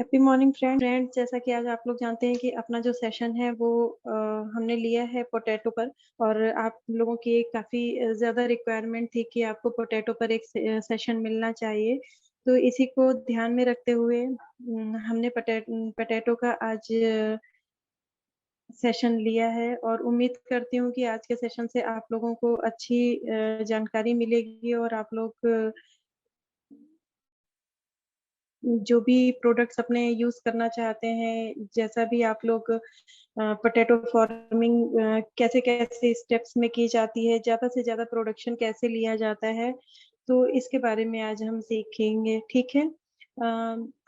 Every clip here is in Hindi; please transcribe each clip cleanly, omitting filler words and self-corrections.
Happy morning friend. जैसा कि आज आप लोग जानते हैं कि अपना जो सेशन है वो हमने लिया है पोटैटो पर। और आप लोगों की एक काफ़ी ज़्यादा रिक्वायरमेंट थी कि आपको पोटैटो पर एक सेशन मिलना चाहिए। तो इसी को ध्यान में रखते हुए हमने पोटैटो का आज सेशन लिया है और उम्मीद करती हूँ कि आज के सेशन से आप लोगों को अच्छी जानकारी मिलेगी और आप लोग जो भी प्रोडक्ट्स अपने यूज़ करना चाहते हैं, जैसा भी आप लोग पोटैटो फार्मिंग कैसे-कैसे स्टेप्स में की जाती है, ज़्यादा से ज़्यादा प्रोडक्शन कैसे लिया जाता है, तो इसके बारे में आज हम सीखेंगे, ठीक है?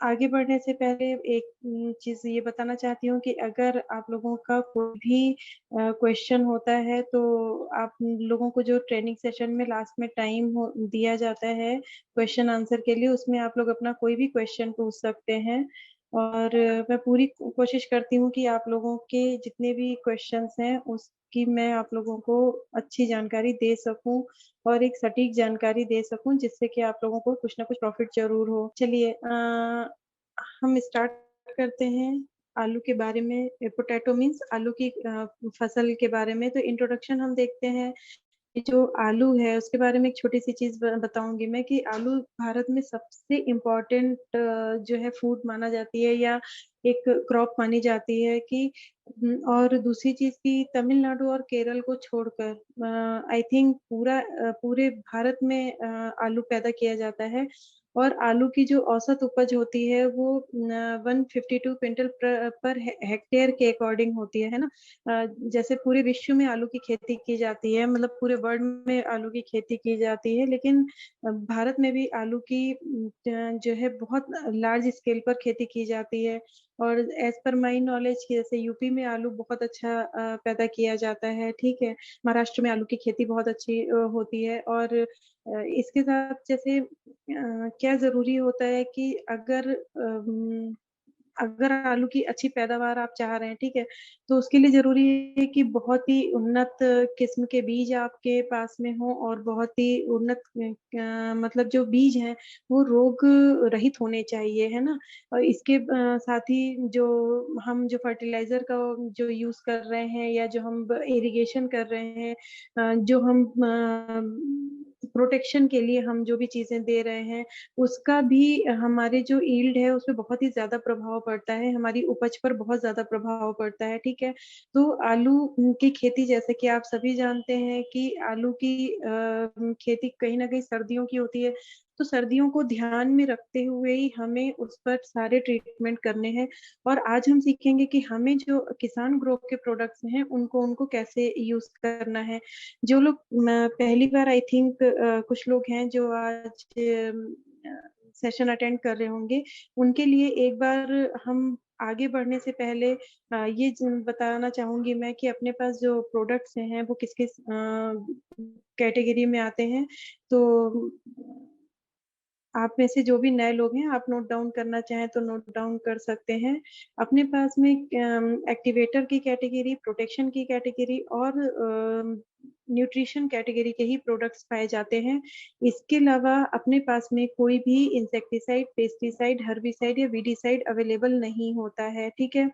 आगे बढ़ने से पहले एक चीज़ ये बताना चाहती हूँ कि अगर आप लोगों का कोई भी क्वेश्चन होता है, तो आप लोगों को जो ट्रेनिंग सेशन में लास्ट में टाइम हो दिया जाता है क्वेश्चन आंसर के लिए, उसमें आप लोग अपना कोई भी क्वेश्चन पूछ सकते हैं। और मैं पूरी कोशिश करती हूँ कि आप लोगों के जितने भी क्वेश्चंस हैं उसकी मैं आप लोगों को अच्छी जानकारी दे सकूँ और एक सटीक जानकारी दे सकूँ, जिससे कि आप लोगों को कुछ ना कुछ प्रॉफिट ज़रूर हो। चलिए हम स्टार्ट करते हैं आलू के बारे में। पोटैटो मीन्स आलू की फसल के बारे में। तो इंट्रोडक्शन हम देखते हैं। ये जो आलू है उसके बारे में एक छोटी-सी चीज़ बताऊँगी मैं कि आलू भारत में सबसे इम्पोर्टेंट जो है फूड माना जाती है या एक क्रॉप मानी जाती है कि और दूसरी चीज़ कि तमिलनाडु और केरल को छोड़कर आई थिंक पूरे भारत में आलू पैदा किया जाता है। और आलू की जो औसत उपज होती है वो 152 क्विंटल पर हेक्टेयर के अकॉर्डिंग होती है ना? जैसे पूरे विश्व में आलू की खेती की जाती है, मतलब पूरे वर्ल्ड में आलू की खेती की जाती है, लेकिन भारत में भी आलू की जो है बहुत लार्ज स्केल पर खेती की जाती है। और एज़ पर माई नॉलेज कि जैसे यूपी में आलू बहुत अच्छा पैदा किया जाता है, ठीक है? महाराष्ट्र में आलू की खेती बहुत अच्छी होती है। और इसके साथ जैसे क्या ज़रूरी होता है कि अगर आलू की अच्छी पैदावार आप चाह रहे हैं, ठीक है? तो उसके लिए ज़रूरी है कि बहुत ही उन्नत किस्म के बीज आपके पास में हों और बहुत ही उन्नत मतलब जो बीज हैं, वो रोग रहित होने चाहिए, है ना? और इसके साथ ही हम जो फर्टिलाइज़र का जो यूज़ कर रहे हैं या जो हम इरिगेशन कर रहे हैं, जो हम प्रोटेक्शन के लिए हम जो भी चीज़ें दे रहे हैं, उसका भी हमारे जो यील्ड है उसपे बहुत ही ज़्यादा प्रभाव पड़ता है, हमारी उपज पर बहुत ज़्यादा प्रभाव पड़ता है, ठीक है? तो आलू की खेती जैसे कि आप सभी जानते हैं कि आलू की खेती कहीं न कहीं सर्दियों की होती है, तो सर्दियों को ध्यान में रखते हुए ही हमें उस पर सारे ट्रीटमेंट करने हैं। और आज हम सीखेंगे कि हमें जो किसान ग्रो के प्रोडक्ट्स हैं, उनको कैसे यूज़ करना है। जो लोग पहली बार आई थिंक कुछ लोग हैं जो आज सेशन अटेंड कर रहे होंगे, उनके लिए एक बार हम आगे बढ़ने से पहले ये बताना चाहूँगी मैं कि अपने पास जो प्रोडक्ट्स हैं वो किस-किस कैटेगरी में आते हैं। तो आप में से जो भी नए लोग हैं, आप नोट डाउन करना चाहें तो नोट डाउन कर सकते हैं। अपने पास में एक्टिवेटर की कैटेगरी, प्रोटेक्शन की कैटेगरी और न्यूट्रिशन कैटेगरी के ही प्रोडक्ट्स पाए जाते हैं। इसके अलावा अपने पास में कोई भी इंसेक्टिसाइड, पेस्टिसाइड, हर्बिसाइड या वीडीसाइड अवेलेबल नहीं होता है, ठीक है?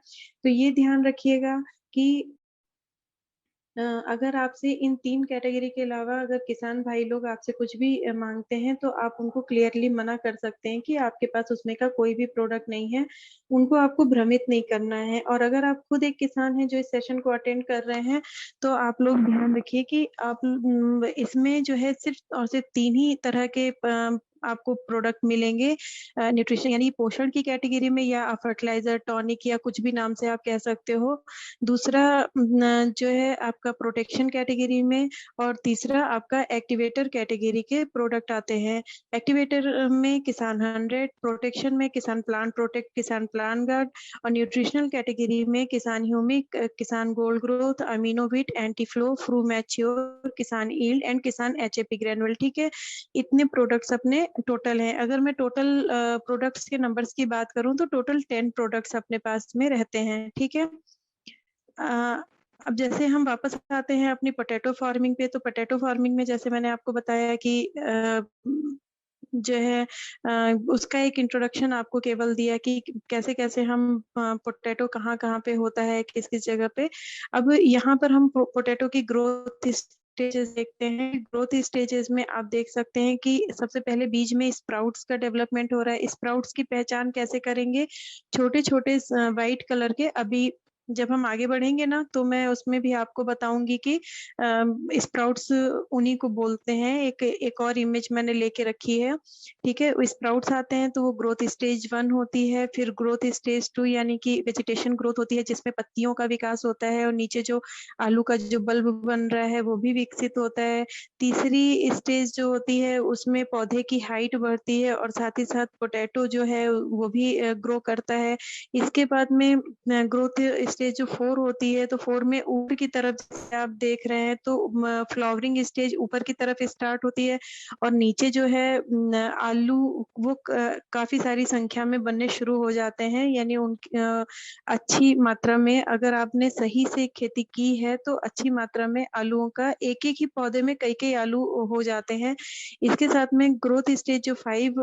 तो ये ध्यान रखिएगा कि अगर आपसे इन 3 कैटेगरी के अलावा अगर किसान भाई लोग आपसे कुछ भी माँगते हैं, तो आप उनको क्लियरली मना कर सकते हैं कि आपके पास उसमें का कोई भी प्रोडक्ट नहीं है। उनको आपको भ्रमित नहीं करना है। और अगर आप खुद एक किसान हैं जो इस सेशन को अटेंड कर रहे हैं, तो आप लोग ध्यान रखिए कि आप इसमें जो है सिर्फ़ और सिर्फ़ 3 ही तरह के आपको प्रोडक्ट मिलेंगे न्यूट्रिशन यानी पोषण की कैटेगरी में, या आप फर्टिलाइज़र, टॉनिक या कुछ भी नाम से आप कह सकते हो। दूसरा जो है आपका प्रोटेक्शन कैटेगरी में, और तीसरा आपका एक्टिवेटर कैटेगरी के प्रोडक्ट आते हैं। एक्टिवेटर में किसान 100, प्रोटेक्शन में किसान प्लांट प्रोटेक्ट, किसान प्लांट गार्ड, और न्यूट्रिशनल कैटेगरी में किसान ह्यूमिक, किसान गोल्ड ग्रोथ, अमीनोविट, एंटीफ्लो, फ्रू मैच्योर, किसान यील्ड एंड किसान एचएपी ग्रैन्युअल, ठीक है? इतने प्रोडक्ट्स अपने टोटल हैं। अगर मैं टोटल प्रोडक्ट्स के नंबर्स की बात करूँ तो टोटल 10 प्रोडक्ट्स अपने पास में रहते हैं, ठीक है? अ, अब जैसे हम वापस आते हैं अपनी पोटैटो फार्मिंग पे, तो पोटैटो फार्मिंग में जैसे मैंने आपको बताया कि जो है उसका एक इंट्रोडक्शन आपको केवल दिया कि कैसे-कैसे हम पोटैटो कहाँ-कहाँ पे होता है, किस-किस जगह पे। अब यहाँ पर हम पोटैटो की ग्रोथ स्टेजेस देखते हैं। ग्रोथ स्टेजेस में आप देख सकते हैं कि सबसे पहले बीज में स्प्राउट्स का डेवलपमेंट हो रहा है। स्प्राउट्स की पहचान कैसे करेंगे? छोटे-छोटे व्हाइट कलर के अभी जब हम आगे बढ़ेंगे ना, तो मैं उसमें भी आपको बताऊँगी कि स्प्राउट्स उन्हीं को बोलते हैं। एक और इमेज मैंने लेके रखी है, ठीक है? स्प्राउट्स आते हैं तो वो ग्रोथ स्टेज 1 होती है, फिर ग्रोथ स्टेज 2 यानी कि वेजिटेशन ग्रोथ होती है जिसमें पत्तियों का विकास होता है और नीचे जो आलू का जो बल्ब बन रहा है वो भी विकसित होता है। तीसरी स्टेज जो होती है उसमें पौधे की हाइट बढ़ती है और साथ ही साथ पोटैटो जो है वो भी ग्रो करता है। इसके बाद में ग्रोथ स्टेज जो 4 होती है, तो 4 में ऊपर की तरफ जैसे आप देख रहे हैं तो फ्लावरिंग स्टेज ऊपर की तरफ स्टार्ट होती है और नीचे जो है आलू वो काफ़ी सारी संख्या में बनने शुरू हो जाते हैं, यानी अच्छी मात्रा में अगर आपने सही से खेती की है, तो अच्छी मात्रा में आलूओं का एक-एक ही पौधे में कई-कई आलू हो जाते हैं। इसके साथ में ग्रोथ स्टेज जो 5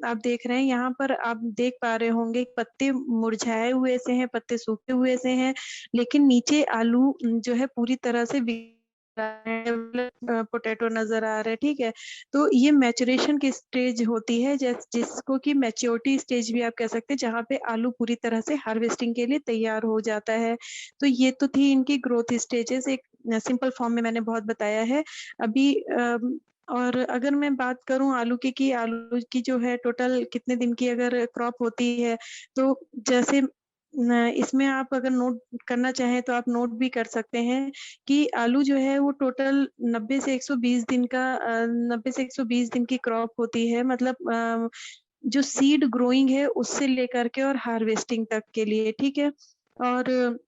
आप देख रहे हैं, यहाँ पर आप देख पा रहे होंगे पत्ते मुरझाए हुए से हैं, पत्ते सूखे हुए से हैं, लेकिन नीचे आलू जो है पूरी तरह से पोटैटो नज़र आ रहा है, ठीक है? तो ये मैच्योरेशन की स्टेज होती है जिसको कि मैच्योरिटी स्टेज भी आप कह सकते हैं, जहाँ पे आलू पूरी तरह से हार्वेस्टिंग के लिए तैयार हो जाता है। तो ये तो थी इनकी ग्रोथ स्टेजेस, एक सिंपल फॉर्म में मैंने बहुत बताया है। अभी और अगर मैं बात करूँ आलू की कि आलू की जो है टोटल कितने दिन की अगर क्रॉप होती है, तो जैसे इसमें आप अगर नोट करना चाहें तो आप नोट भी कर सकते हैं कि आलू जो है वो टोटल 90 से 120 दिन का 90 से 120 दिन की क्रॉप होती है, मतलब जो सीड ग्रोइंग है उससे लेकर के और हार्वेस्टिंग तक के लिए, ठीक है? और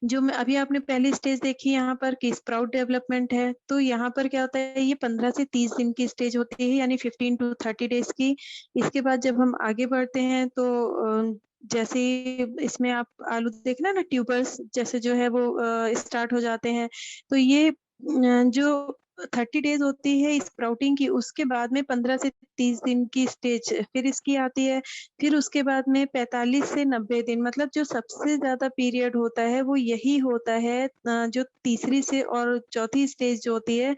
जो मैं अभी आपने पहली स्टेज देखी यहाँ पर कि स्प्राउट डेवलपमेंट है, तो यहाँ पर क्या होता है, ये 15 से 30 दिन की स्टेज होती है, यानी 15 टू 30 डेज़ की। इसके बाद जब हम आगे बढ़ते हैं तो जैसे ही इसमें आप आलू देखना ना, ट्यूबर्स जैसे जो है वो स्टार्ट हो जाते हैं। तो ये जो 30 डेज़ होती है स्प्राउटिंग की, उसके बाद में 15 से 30 दिन की स्टेज फिर इसकी आती है। फिर उसके बाद में 45 से 90 दिन, मतलब जो सबसे ज़्यादा पीरियड होता है वो यही होता है, जो तीसरी से और चौथी स्टेज जो होती है,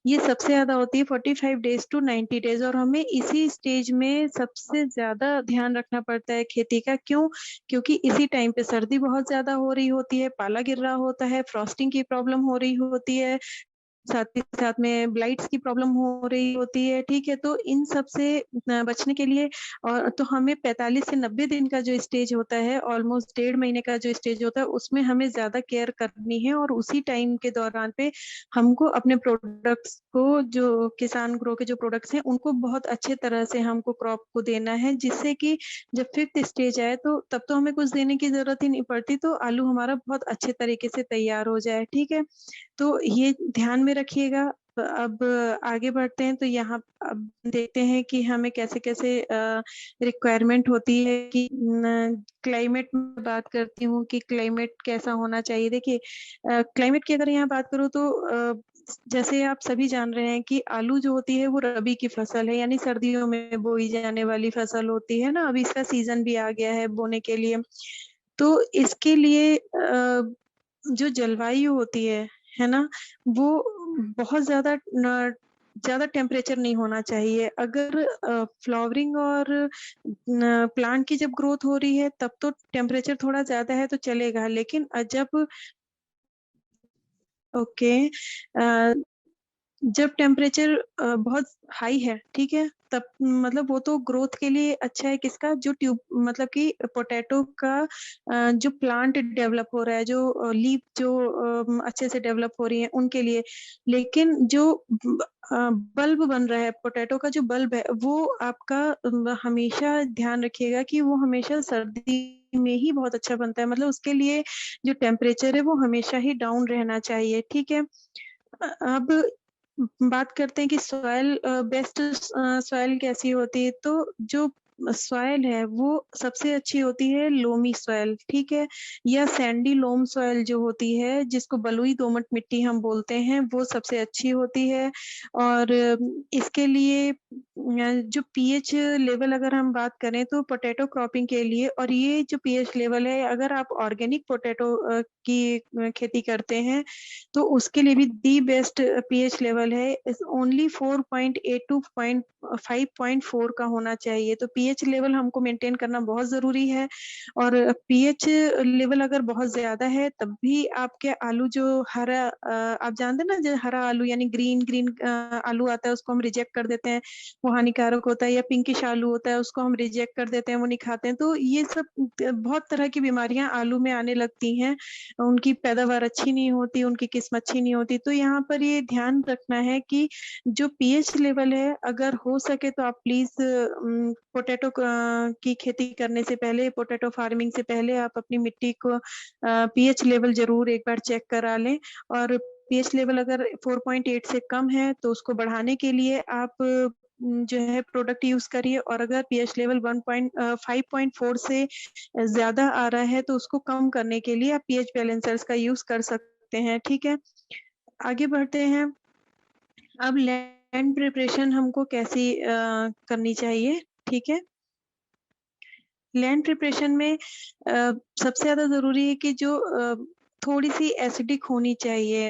ये सबसे ज़्यादा होती है 45 डेज़ टू 90 डेज़, और हमें इसी स्टेज में सबसे ज़्यादा ध्यान रखना पड़ता है खेती का। क्यों? क्योंकि इसी टाइम पे सर्दी बहुत ज़्यादा हो रही होती है, पाला गिर रहा होता है, फ्रॉस्टिंग की प्रॉब्लम हो रही होती है, साथ ही साथ में ब्लाइट्स की प्रॉब्लम हो रही होती है, ठीक है? तो इन सब से बचने के लिए और तो हमें 45 से 90 दिन का जो स्टेज होता है, ऑलमोस्ट 1.5 महीने का जो स्टेज होता है, उसमें हमें ज़्यादा केयर करनी है और उसी टाइम के दौरान पे हमको अपने प्रोडक्ट्स को, जो किसान ग्रो के जो प्रोडक्ट्स हैं, उनको बहुत अच्छे तरह से हमको क्रॉप को देना है, जिससे कि जब 5th स्टेज आए, तो तब तो हमें कुछ देने की ज़रूरत ही नहीं पड़ती, तो आलू हमारा बहुत अच्छे तरीके से तैयार हो जाए, ठीक है? तो ये ध्यान में रखिएगा। अब आगे बढ़ते हैं तो यहाँ अब देखते हैं कि हमें कैसे-कैसे रिक्वायरमेंट होती है कि क्लाइमेट में बात करती हूँ कि क्लाइमेट कैसा होना चाहिए। देखिए क्लाइमेट की अगर यहाँ बात करूँ तो जैसे आप सभी जान रहे हैं कि आलू जो होती है वो रबी की फसल है, यानी सर्दियों में बोई जाने वाली फसल होती है ना, अभी इसका सीज़न भी आ गया है बोने के लिए। तो इसके लिए जो जलवायु होती है ना? वो बहुत ज़्यादा टेम्परेचर नहीं होना चाहिए। अगर फ्लावरिंग और प्लांट की जब ग्रोथ हो रही है तब तो टेम्परेचर थोड़ा ज़्यादा है तो चलेगा, लेकिन जब ओके अ जब टेम्परेचर बहुत हाई है, ठीक है? तब मतलब वो तो ग्रोथ के लिए अच्छा है किसका? जो मतलब कि पोटैटो का जो प्लांट डेवलप हो रहा है, जो लीफ जो अच्छे से डेवलप हो रही है, उनके लिए। लेकिन जो बल्ब बन रहा है, पोटैटो का जो बल्ब है, वो आपका हमेशा ध्यान रखिएगा कि वो हमेशा सर्दी में ही बहुत अच्छा बनता है। मतलब उसके लिए जो टेम्परेचर है, वो हमेशा ही डाउन रहना चाहिए, ठीक है? अब बात करते हैं कि सॉइल बेस्ट सॉइल कैसी होती है, तो जो सॉइल है वो सबसे अच्छी होती है लोमी सॉइल, ठीक है, या सैंडी लोम सॉइल जो होती है, जिसको बलुई दोमट मिट्टी हम बोलते हैं, वो सबसे अच्छी होती है। और इसके लिए जो पीएच लेवल अगर हम बात करें तो पोटैटो क्रॉपिंग के लिए, और ये जो पीएच लेवल है, अगर आप ऑर्गेनिक पोटैटो की खेती करते हैं तो उसके लिए भी दी बेस्ट पीएच लेवल है, इज ओनली 4.8 टू 5.4 का होना चाहिए। तो पीएच लेवल हमको मेंटेन करना बहुत जरूरी है। और पीएच लेवल अगर बहुत ज्यादा है तब भी आपके आलू जो हरा आप जानते हैं ना, जो हरा आलू यानी ग्रीन ग्रीन आलू आता है उसको हम रिजेक्ट कर देते हैं, वो हानिकारक होता है, या पिंकिश आलू होता है उसको हम रिजेक्ट कर देते हैं, वो नहीं खाते हैं। तो ये सब बहुत तरह की बीमारियां आलू में आने लगती हैं, उनकी पैदावार अच्छी नहीं होती, उनकी किस्म अच्छी नहीं होती। तो यहाँ पर ये ध्यान रखना है कि जो पीएच लेवल है, अगर हो सके तो आप प्लीज पोटैटो की खेती करने से पहले, पोटैटो फार्मिंग से पहले आप अपनी मिट्टी को पीएच लेवल जरूर एक बार चेक करा लें। और पीएच लेवल अगर 4.8 से कम है तो उसको बढ़ाने के लिए आप जो है प्रोडक्ट यूज करिए, और अगर पीएच लेवल 5.4 से ज्यादा आ रहा है तो उसको कम करने के लिए आप पीएच बैलेंसर्स का यूज कर सकते हैं, ठीक है। आगे बढ़ते हैं। अब लैंड प्रिपरेशन हमको कैसी करनी चाहिए, ठीक है। लैंड प्रिपरेशन में सबसे ज्यादा जरूरी है कि जो थोड़ी सी एसिडिक होनी चाहिए।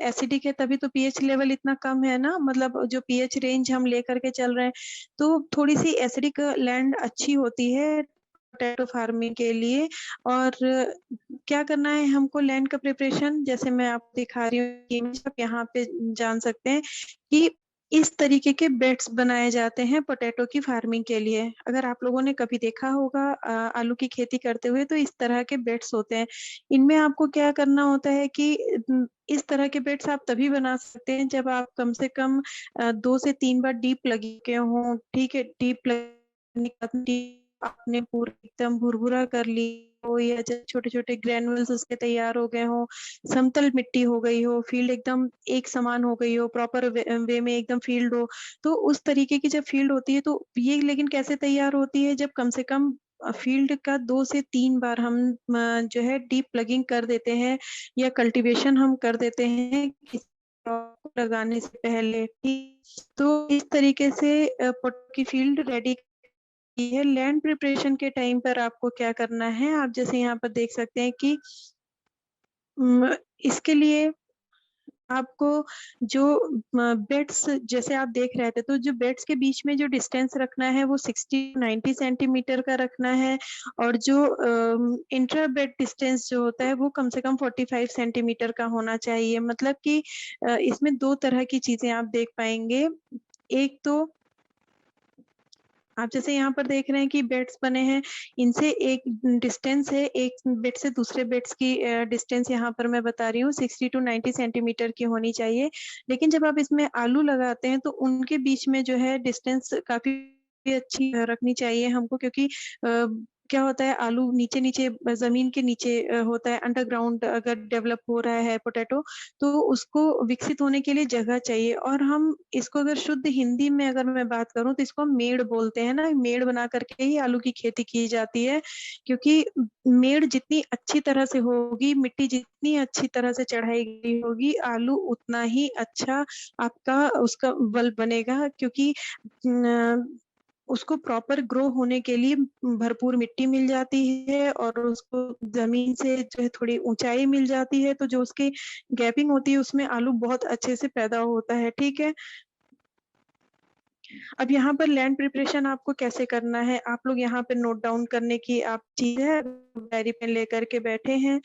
एसिडिक है तभी तो पीएच लेवल इतना कम है ना, मतलब जो पीएच रेंज हम लेकर के चल रहे हैं, तो थोड़ी सी एसिडिक लैंड अच्छी होती है पोटैटो फार्मिंग के लिए। और क्या करना है हमको लैंड का प्रिपरेशन, जैसे मैं आपको दिखा रही हूँ, आप यहाँ पे जान सकते हैं कि इस तरीके के बेड्स बनाए जाते हैं पोटैटो की फार्मिंग के लिए। अगर आप लोगों ने कभी देखा होगा आलू की खेती करते हुए, तो इस तरह के बेड्स होते हैं। इनमें आपको क्या करना होता है कि इस तरह के बेड्स आप तभी बना सकते हैं जब आप कम से कम 2 से 3 बार डीप लगे के हों, ठीक है। डीप लगने के बाद आपने पूरा एकदम भुरभुरा कर ली हो, या जब छोटे छोटे ग्रेनुअल्स उसके तैयार हो गए हो, समतल मिट्टी हो गई हो, फील्ड एकदम एक समान हो गई हो, प्रॉपर वे में एकदम फील्ड हो, तो उस तरीके की जब फील्ड होती है तो ये लेकिन कैसे तैयार होती है, जब कम से कम फील्ड का 2 से 3 बार हम जो है डीप प्लगिंग कर देते हैं, या कल्टीवेशन हम कर देते हैं किसी क्रॉप लगाने से पहले, ठीक। तो इस तरीके से पोटैटो की फील्ड रेडी है। लैंड प्रिपरेशन के टाइम पर आपको क्या करना है, आप जैसे यहाँ पर देख सकते हैं कि इसके लिए आपको जो बेड्स जैसे आप देख रहे थे, तो जो बेड्स के बीच में जो डिस्टेंस रखना है वो 60-90 सेंटीमीटर का रखना है। और जो इंट्रा बेड डिस्टेंस जो होता है वो कम से कम 45 सेंटीमीटर का होना चाहिए। मतलब कि इसमें 2 तरह की चीजें आप देख पाएंगे। एक तो आप जैसे यहाँ पर देख रहे हैं कि बेड्स बने हैं, इनसे एक डिस्टेंस है, एक बेड से दूसरे बेड्स की डिस्टेंस यहाँ पर मैं बता रही हूँ 60 to 90 सेंटीमीटर की होनी चाहिए। लेकिन जब आप इसमें आलू लगाते हैं तो उनके बीच में जो है डिस्टेंस काफी अच्छी रखनी चाहिए हमको, क्योंकि क्या होता है, आलू नीचे नीचे जमीन के नीचे होता है, अंडरग्राउंड अगर डेवलप हो रहा है पोटैटो, तो उसको विकसित होने के लिए जगह चाहिए। और हम इसको अगर शुद्ध हिंदी में अगर मैं बात करूं तो इसको हम मेड़ बोलते हैं ना, मेड़ बना करके ही आलू की खेती की जाती है। क्योंकि मेड़ जितनी अच्छी तरह से होगी, मिट्टी जितनी अच्छी तरह से चढ़ाई गई होगी, आलू उतना ही अच्छा आपका उसका बल्ब बनेगा। क्योंकि उसको प्रॉपर ग्रो होने के लिए भरपूर मिट्टी मिल जाती है, और उसको जमीन से जो है थोड़ी ऊंचाई मिल जाती है, तो जो उसकी गैपिंग होती है उसमें आलू बहुत अच्छे से पैदा होता है, ठीक है। अब यहाँ पर लैंड प्रिपरेशन आपको कैसे करना है, आप लोग यहाँ पे नोट डाउन करने की आप चीज है, डायरी पेन लेकर के बैठे हैं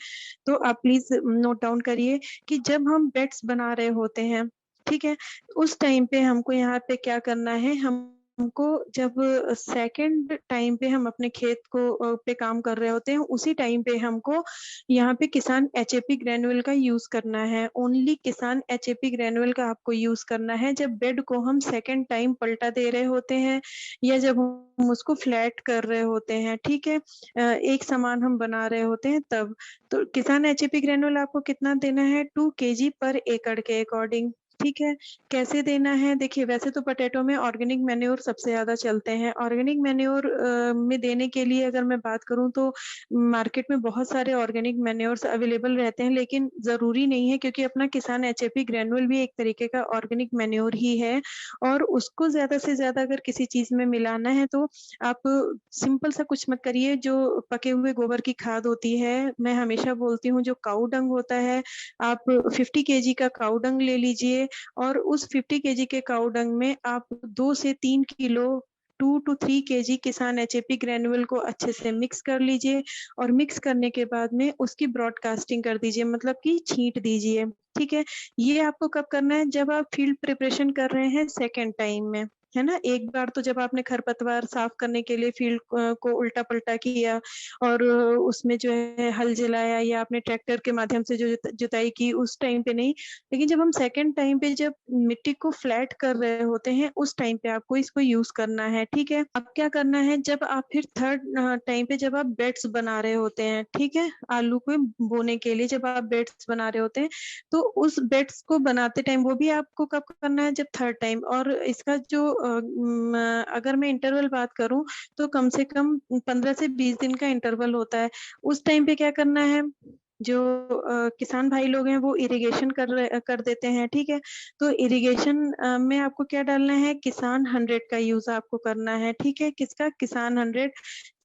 तो आप प्लीज नोट डाउन करिए कि जब हम बेड्स बना रहे होते हैं, ठीक है, उस टाइम पे हमको यहाँ पे क्या करना है, हमको जब सेकंड टाइम पे हम अपने खेत को पे काम कर रहे होते हैं, उसी टाइम पे हमको यहाँ पे किसान एचएपी ग्रेनुअल का यूज करना है। ओनली किसान एचएपी ग्रेनुअल का आपको यूज करना है जब बेड को हम सेकंड टाइम पलटा दे रहे होते हैं, या जब हम उसको फ्लैट कर रहे होते हैं, ठीक है, एक समान हम बना रहे होते हैं तब। तो किसान एचएपी ग्रेनुअल आपको कितना देना है, 2 kg पर एकड़ के अकॉर्डिंग, ठीक है, कैसे देना है? देखिए वैसे तो पोटैटो में ऑर्गेनिक मैन्योर सबसे ज़्यादा चलते हैं। ऑर्गेनिक मैन्योर में देने के लिए अगर मैं बात करूँ तो मार्केट में बहुत सारे ऑर्गेनिक मैन्योर्स अवेलेबल रहते हैं, लेकिन ज़रूरी नहीं है क्योंकि अपना किसान एचएपी ग्रैन्युअल भी एक तरीके का ऑर्गेनिक मैन्योर ही है और उसको ज़्यादा से ज़्यादा अगर किसी चीज़ में मिलाना है तो आप सिंपल सा कुछ मत करिए, जो पके हुए गोबर की खाद होती है, मैं हमेशा बोलती हूँ जो काऊ डंग होता है, आप 50 केजी का काऊ डंग ले लीजिए और उस 50 केजी के काऊ डंग में आप 2 से 3 किलो 2 टू 3 केजी किसान एचएपी ग्रैन्युअल को अच्छे से मिक्स कर लीजिए और मिक्स करने के बाद में उसकी ब्रॉडकास्टिंग कर दीजिए, मतलब कि छींट दीजिए, ठीक है? ये आपको कब करना है? जब आप फील्ड प्रिपरेशन कर रहे हैं सेकंड टाइम में, है ना? एक बार तो जब आपने खरपतवार साफ करने के लिए फील्ड को उल्टा-पल्टा किया और उसमें जो है हल जलाया या आपने ट्रैक्टर के माध्यम से जो जुताई की उस टाइम पे नहीं, लेकिन जब हम सेकंड टाइम पे जब मिट्टी को फ्लैट कर रहे होते हैं उस टाइम पे आपको इसको यूज़ करना है, ठीक है? अब क्या करना है जब आप फिर थर्ड टाइम पे जब आप बेड्स बना रहे होते हैं, ठीक है? आलू को बोने के लिए जब आप बेड्स बना रहे होते हैं, तो उस बेड्स को बनाते टाइम वो भी आपको कब करना है? जब थर्ड टाइम और इसका जो अगर मैं इंटरवल बात करूँ तो कम से कम 15 से 20 दिन का इंटरवल होता है। उस टाइम पे क्या करना है? जो किसान भाई लोग हैं वो इरिगेशन कर देते हैं, ठीक है? तो इरिगेशन में आपको क्या डालना है? किसान 100 का यूज़ आपको करना है, ठीक है? किसका? किसान 100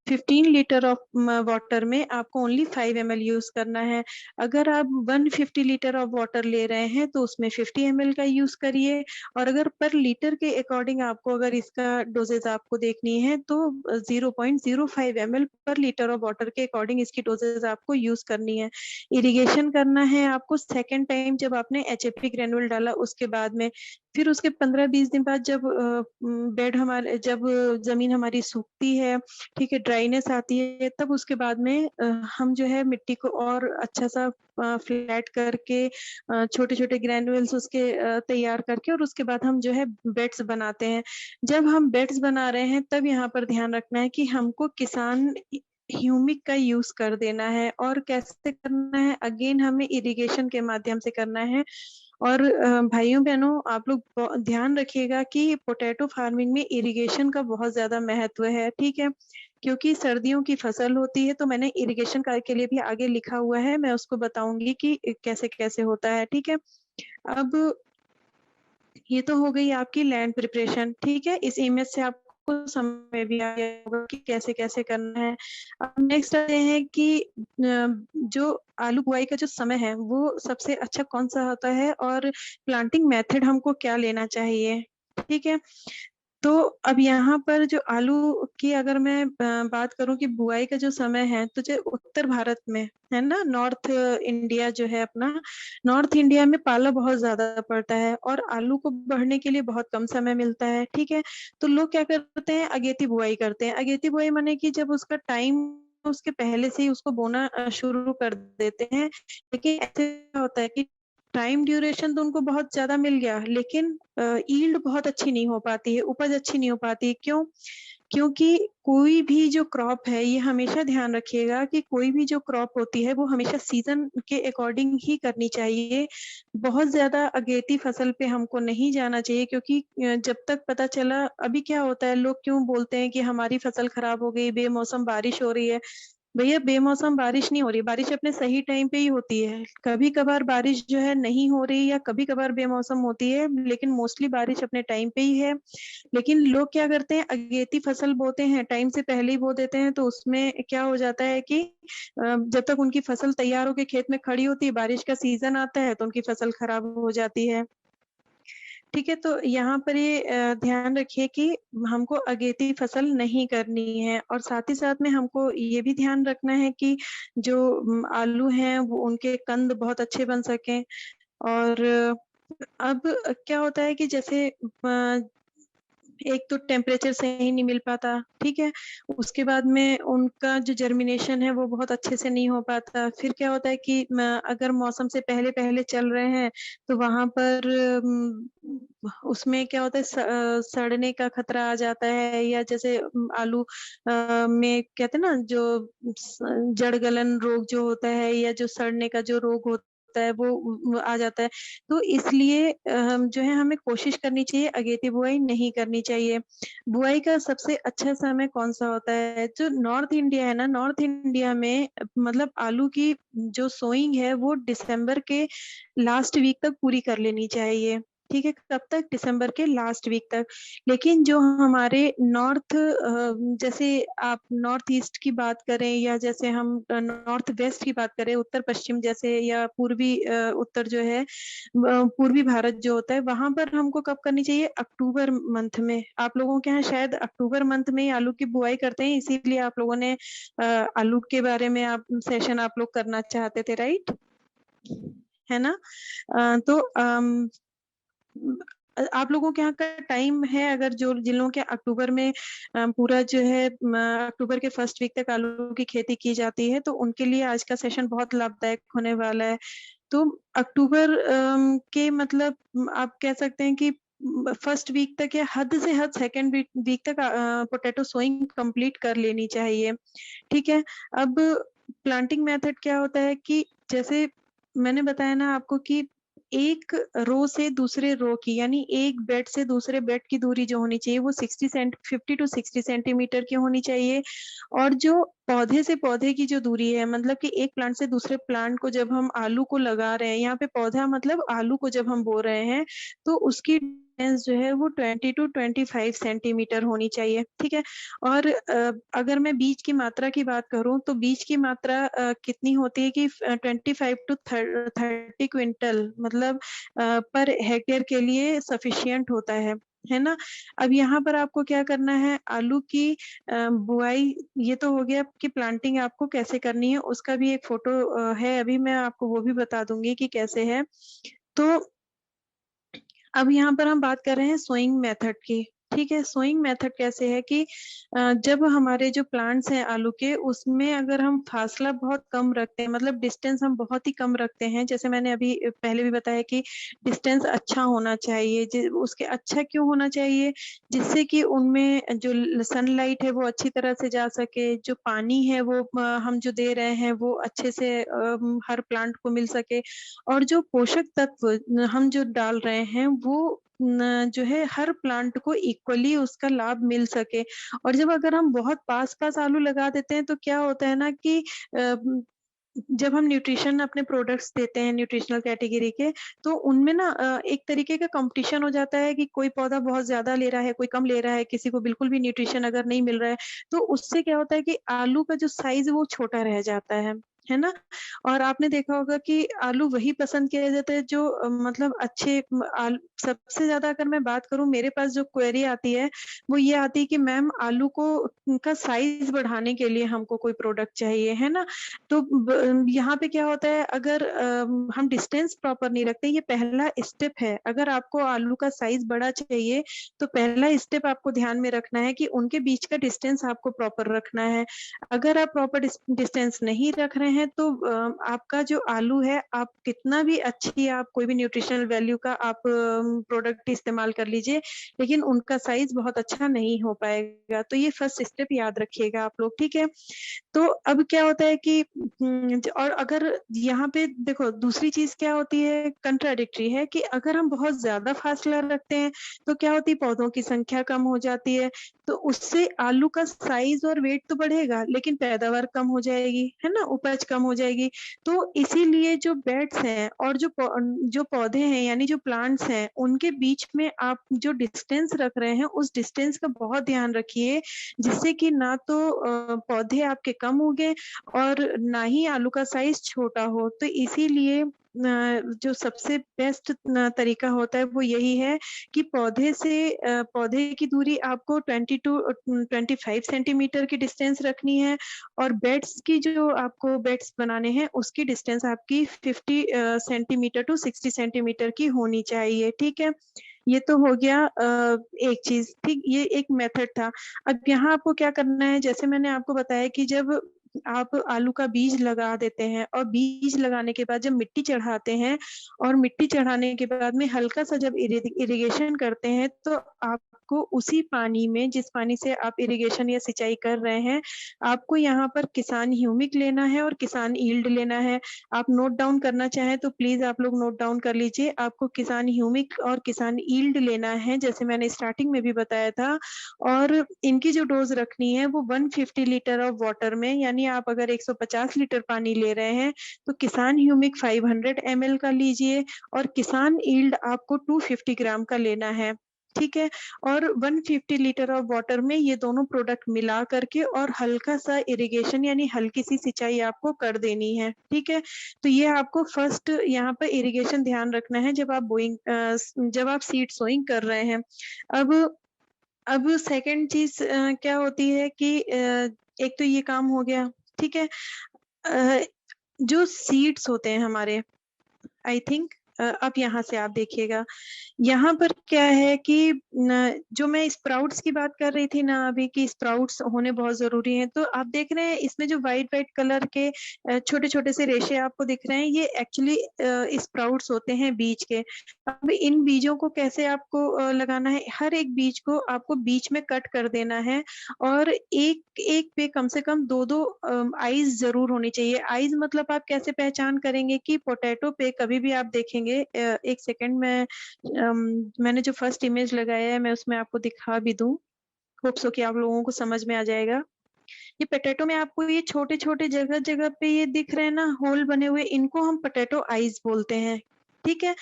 15 लीटर ऑफ वाटर में आपको ओनली 5 ml यूज़ करना है। अगर आप 150 लीटर ऑफ वाटर ले रहे हैं तो उसमें 50 ml का यूज़ करिए और अगर पर लीटर के अकॉर्डिंग आपको अगर इसका डोज़ेज़ आपको देखनी है तो 0.05 ml पर लीटर ऑफ वाटर के अकॉर्डिंग इसकी डोज़ेज़ आपको यूज़ करनी है। इरिगेशन करना है आपको सेकंड टाइम जब आपने एचएपी ग्रैन्युल डाला उसके बाद में, फिर उसके 15-20 दिन बाद जब जब ज़मीन हमारी सूखती है, ठीक है, ड्राइनेस आती है, तब उसके बाद में हम जो है मिट्टी को और अच्छा-सा फ्लैट करके छोटे-छोटे ग्रैन्युल्स उसके तैयार करके और उसके बाद हम जो है बेड्स बनाते हैं। जब हम बेड्स बना रहे हैं तब यहाँ पर ध्यान रखना है कि हमको किसान ह्यूमिक का यूज़ कर देना है और कैसे करना है? अगेन हमें इरिगेशन के माध्यम से करना है और भाइयों-बहनों आप लोग ध्यान रखिएगा कि पोटैटो फार्मिंग में इरिगेशन का बहुत ज़्यादा महत्व है, ठीक है? क्योंकि सर्दियों की फसल होती है तो मैंने इरिगेशन कार्य के लिए भी आगे लिखा हुआ है, मैं उसको बताऊँगी कि कैसे-कैसे होता है, ठीक है? अब ये तो हो गई आपकी लैंड प्रिपरेशन, ठीक है? इस इमेज से आपको समझ में भी आ गया होगा कि कैसे-कैसे करना है। अब नेक्स्ट आते हैं कि जो आलू बुआई का जो समय है, वो सबसे अच्छा कौन-सा होता है और प्लांटिंग मेथड हमको क्या लेना चाहिए, ठीक है? तो अब यहाँ पर जो आलू की अगर मैं बात करूँ कि बुआई का जो समय है, तो जो उत्तर भारत में, है ना? नॉर्थ इंडिया जो है अपना, नॉर्थ इंडिया में पाला बहुत ज़्यादा पड़ता है और आलू को बढ़ने के लिए बहुत कम समय मिलता है, ठीक है? तो लोग क्या करते हैं, अगेती बुआई करते हैं। अगेती बुआई माने कि जब उसका टाइम उसके पहले से ही उसको बोना शुरू कर देते हैं। लेकिन ऐसे क्या होता है कि टाइम ड्यूरेशन तो उनको बहुत ज़्यादा मिल गया, लेकिन यील्ड बहुत अच्छी नहीं हो पाती है, उपज अच्छी नहीं हो पाती है, क्यों? क्योंकि कोई भी जो क्रॉप है, ये हमेशा ध्यान रखिएगा कि कोई भी जो क्रॉप होती है, वो हमेशा सीज़न के अकॉर्डिंग ही करनी चाहिए। बहुत ज़्यादा अगेती फसल पे हमको नहीं जाना चाहिए क्योंकि जब तक पता चला अभी क्या होता है, लोग क्यों बोलते हैं कि हमारी फसल खराब हो गई, बेमौसम बारिश हो रही है। भैया बेमौसम बारिश नहीं हो रही, बारिश अपने सही टाइम पे ही होती है। कभी-कभार बारिश जो है नहीं हो रही या कभी-कभार बेमौसम होती है, लेकिन मोस्टली बारिश अपने टाइम पे ही है। लेकिन लोग क्या करते हैं, अगेती फसल बोते हैं, टाइम से पहले ही बो देते हैं, तो उसमें क्या हो जाता है कि जब तक उनकी फसल तैयार होके खेत में खड़ी होती है, बारिश का सीज़न आता है, तो उनकी फसल खराब हो जाती है। ठीक है, तो यहाँ पर ये ध्यान रखिए कि हमको अगेती फसल नहीं करनी है और साथ ही साथ में हमको ये भी ध्यान रखना है कि जो आलू हैं वो उनके कंद बहुत अच्छे बन सकें और अब क्या होता है कि जैसे एक तो टेम्परेचर सही नहीं मिल पाता, ठीक है? उसके बाद में उनका जो जर्मिनेशन है वो बहुत अच्छे से नहीं हो पाता। फिर क्या होता है कि अगर मौसम से पहले-पहले चल रहे हैं, तो वहाँ पर उसमें क्या होता है सड़ने का खतरा आ जाता है या जैसे आलू में कहते हैं ना जो जड़ गलन रोग जो होता है या जो सड़ने का जो रोग होता होता है वो आ जाता है। तो इसलिए जो है हमें कोशिश करनी चाहिए अगेती बुआई नहीं करनी चाहिए। बुआई का सबसे अच्छा समय कौन-सा होता है? जो नॉर्थ इंडिया है ना, नॉर्थ इंडिया में मतलब आलू की जो सोइंग है वो दिसंबर के लास्ट वीक तक पूरी कर लेनी चाहिए। ठीक है? कब तक? दिसंबर के लास्ट वीक तक। लेकिन जो हमारे नॉर्थ जैसे आप नॉर्थ ईस्ट की बात करें या जैसे हम नॉर्थ वेस्ट की बात करें, उत्तर पश्चिम जैसे या पूर्वी उत्तर जो है पूर्वी भारत जो होता है, वहाँ पर हमको कब करनी चाहिए? अक्टूबर मंथ में। आप लोगों के यहाँ शायद अक्टूबर मंथ में ही आलू की बुआई करते हैं, इसीलिए आप लोगों ने आलू के बारे में आप सेशन आप लोग करना चाहते थे, राइट? है ना? तो आप लोगों के यहाँ का टाइम है, अगर जो जिन लोगों के अक्टूबर में पूरा जो है अक्टूबर के फर्स्ट वीक तक आलू की खेती की जाती है, तो उनके लिए आज का सेशन बहुत लाभदायक होने वाला है। तो अक्टूबर के मतलब आप कह सकते हैं कि फर्स्ट वीक तक या हद से हद सेकंड वीक तक पोटैटो सोइंग कंप्लीट कर लेनी चाहिए। ठीक है? अब प्लांटिंग मेथड क्या होता है कि जैसे मैंने बताया ना आपको कि एक रो से दूसरे रो की यानी एक बेड से दूसरे बेड की दूरी जो होनी चाहिए वो 50 टू 60 सेंटीमीटर की होनी चाहिए। और जो पौधे से पौधे की जो दूरी है, मतलब कि एक प्लांट से दूसरे प्लांट को जब हम आलू को लगा रहे हैं, यहाँ पे पौधा मतलब आलू को जब हम बो रहे हैं, तो उसकी डिस्टेंस जो है वो 20 टू 25 सेंटीमीटर होनी चाहिए। ठीक है? और अगर मैं बीज की मात्रा की बात करूं तो बीज की मात्रा कितनी होती है कि 25 टू 30 क्विंटल मतलब पर हेक्टेयर के लिए सफिशिएंट होता है ना? अब यहाँ पर आपको क्या करना है, आलू की बुआई ये तो हो गया कि प्लांटिंग आपको कैसे करनी है, उसका भी एक फोटो है, अभी मैं आपको वो भी बता दूंगी कि कैसे है। तो अब यहाँ पर हम बात कर रहे हैं सोइंग मेथड की। ठीक है? सोइंग मेथड कैसे है कि जब हमारे जो प्लांट्स हैं आलू के, उसमें अगर हम फासला बहुत कम रखते हैं, मतलब डिस्टेंस हम बहुत ही कम रखते हैं, जैसे मैंने अभी पहले भी बताया कि डिस्टेंस अच्छा होना चाहिए। उसके अच्छा क्यों होना चाहिए? जिससे कि उनमें जो सनलाइट है वो अच्छी तरह से जा सके, जो पानी है वो हम जो दे रहे हैं वो अच्छे से हर प्लांट को मिल सके, और जो पोषक तत्व हम जो डाल रहे हैं वो जो है हर प्लांट को इक्वली उसका लाभ मिल सके। और जब अगर हम बहुत पास-पास आलू लगा देते हैं तो क्या होता है ना कि जब हम न्यूट्रिशन अपने प्रोडक्ट्स देते हैं न्यूट्रिशनल कैटेगरी के, तो उनमें ना एक तरीके का कंपटीशन हो जाता है कि कोई पौधा बहुत ज़्यादा ले रहा है, कोई कम ले रहा है, किसी को बिल्कुल भी न्यूट्रिशन अगर नहीं मिल रहा है, तो उससे क्या होता है कि आलू का जो साइज़ है वो छोटा रह जाता है ना? और आपने देखा होगा कि आलू वही पसंद किया जाता है जो मतलब अच्छे सबसे ज़्यादा अगर मैं बात करूँ, मेरे पास जो क्वेरी आती है, वो ये आती है कि मैम आलू को का साइज़ बढ़ाने के लिए हमको कोई प्रोडक्ट चाहिए, है ना? तो यहाँ पे क्या होता है, अगर हम डिस्टेंस प्रॉपर नहीं रखते, ये पहला स्टेप है। अगर आपको आलू का साइज बड़ा चाहिए तो पहला स्टेप आपको ध्यान में रखना है कि उनके बीच का डिस्टेंस आपको प्रॉपर रखना है। अगर आप प्रॉपर डिस्टेंस नहीं रख रहे हैं तो आपका जो आलू है, आप कितना भी अच्छी आप कोई भी न्यूट्रिशनल वैल्यू का आप प्रोडक्ट इस्तेमाल कर लीजिए, लेकिन उनका साइज बहुत अच्छा नहीं हो पाएगा। तो ये फर्स्ट स्टेप याद रखिएगा आप लोग, ठीक है? तो अब क्या होता है कि और अगर यहाँ पे देखो दूसरी चीज क्या होती है, कंट्राडिक्टरी है कि अगर हम बहुत ज्यादा फासला रखते हैं तो क्या होती है, पौधों की संख्या कम हो जाती है, तो उससे आलू का साइज और वेट तो बढ़ेगा लेकिन पैदावार कम हो जाएगी, है ना? उपज कम हो जाएगी। तो इसीलिए जो बेड्स हैं और जो पौधे हैं यानी जो प्लांट्स हैं, उनके बीच में आप जो डिस्टेंस रख रहे हैं उस डिस्टेंस का बहुत ध्यान रखिए, जिससे कि ना तो पौधे आपके कम उगे और ना ही आलू का साइज छोटा हो। तो इसीलिए जो सबसे बेस्ट तरीका होता है वो यही है कि पौधे की दूरी आपको 20 टू 25 सेंटीमीटर की डिस्टेंस रखनी है, और बेड्स की जो आपको बेड्स बनाने हैं उसकी डिस्टेंस आपकी 50 सेंटीमीटर टू 60 सेंटीमीटर की होनी चाहिए। ठीक है? ये तो हो गया एक चीज, ठीक? ये एक मेथड था। अब यहाँ आपको क्या करना है, जैसे मैंने आपको बताया कि जब आप आलू का बीज लगा देते हैं और बीज लगाने के बाद जब मिट्टी चढ़ाते हैं और मिट्टी चढ़ाने के बाद में हल्का सा जब इरिगेशन करते हैं, तो आप आपको उसी पानी में, जिस पानी से आप इरिगेशन या सिंचाई कर रहे हैं, आपको यहाँ पर किसान ह्यूमिक लेना है और किसान यील्ड लेना है। आप नोट डाउन करना चाहें तो प्लीज आप लोग नोट डाउन कर लीजिए। आपको किसान ह्यूमिक और किसान यील्ड लेना है, जैसे मैंने स्टार्टिंग में भी बताया था। और इनकी जो डोज रखनी है वो 150 लीटर ऑफ वाटर में, यानी आप अगर 150 लीटर पानी ले रहे हैं तो किसान ह्यूमिक 500 ml का लीजिए और किसान यील्ड आपको 250 ग्राम का लेना है, ठीक है। और 150 लीटर ऑफ वाटर में ये दोनों प्रोडक्ट मिला करके और हल्का सा इरिगेशन यानी हल्की सी सिंचाई आपको कर देनी है, ठीक है। तो ये आपको फर्स्ट यहाँ पर इरिगेशन ध्यान रखना है जब आप सीड सोइंग कर रहे हैं। अब सेकंड चीज क्या होती है कि एक तो ये काम हो गया, ठीक है। जो सीड्स होते हैं हमारे, आई थिंक अब यहाँ से आप देखिएगा, यहाँ पर क्या है कि जो मैं स्प्राउट्स की बात कर रही थी ना अभी, कि स्प्राउट्स होने बहुत जरूरी हैं, तो आप देख रहे हैं इसमें जो व्हाइट व्हाइट कलर के छोटे छोटे से रेशे आपको दिख रहे हैं, ये एक्चुअली स्प्राउट्स होते हैं बीज के। अब इन बीजों को कैसे आपको लगाना है, हर एक बीज को आपको बीच में कट कर देना है और एक एक पे कम से कम दो दो आईज जरूर होनी चाहिए। आईज मतलब आप कैसे पहचान करेंगे कि पोटैटो पे कभी भी आप देखेंगे, एक सेकंड में मैंने जो फर्स्ट इमेज लगाया है मैं उसमें आपको दिखा भी दूं, होप सो कि आप लोगों को समझ में आ जाएगा। ये पोटैटो में आपको ये छोटे छोटे जगह जगह पे ये दिख रहे हैं ना होल बने हुए, इनको हम पोटैटो आईज बोलते हैं, ठीक है।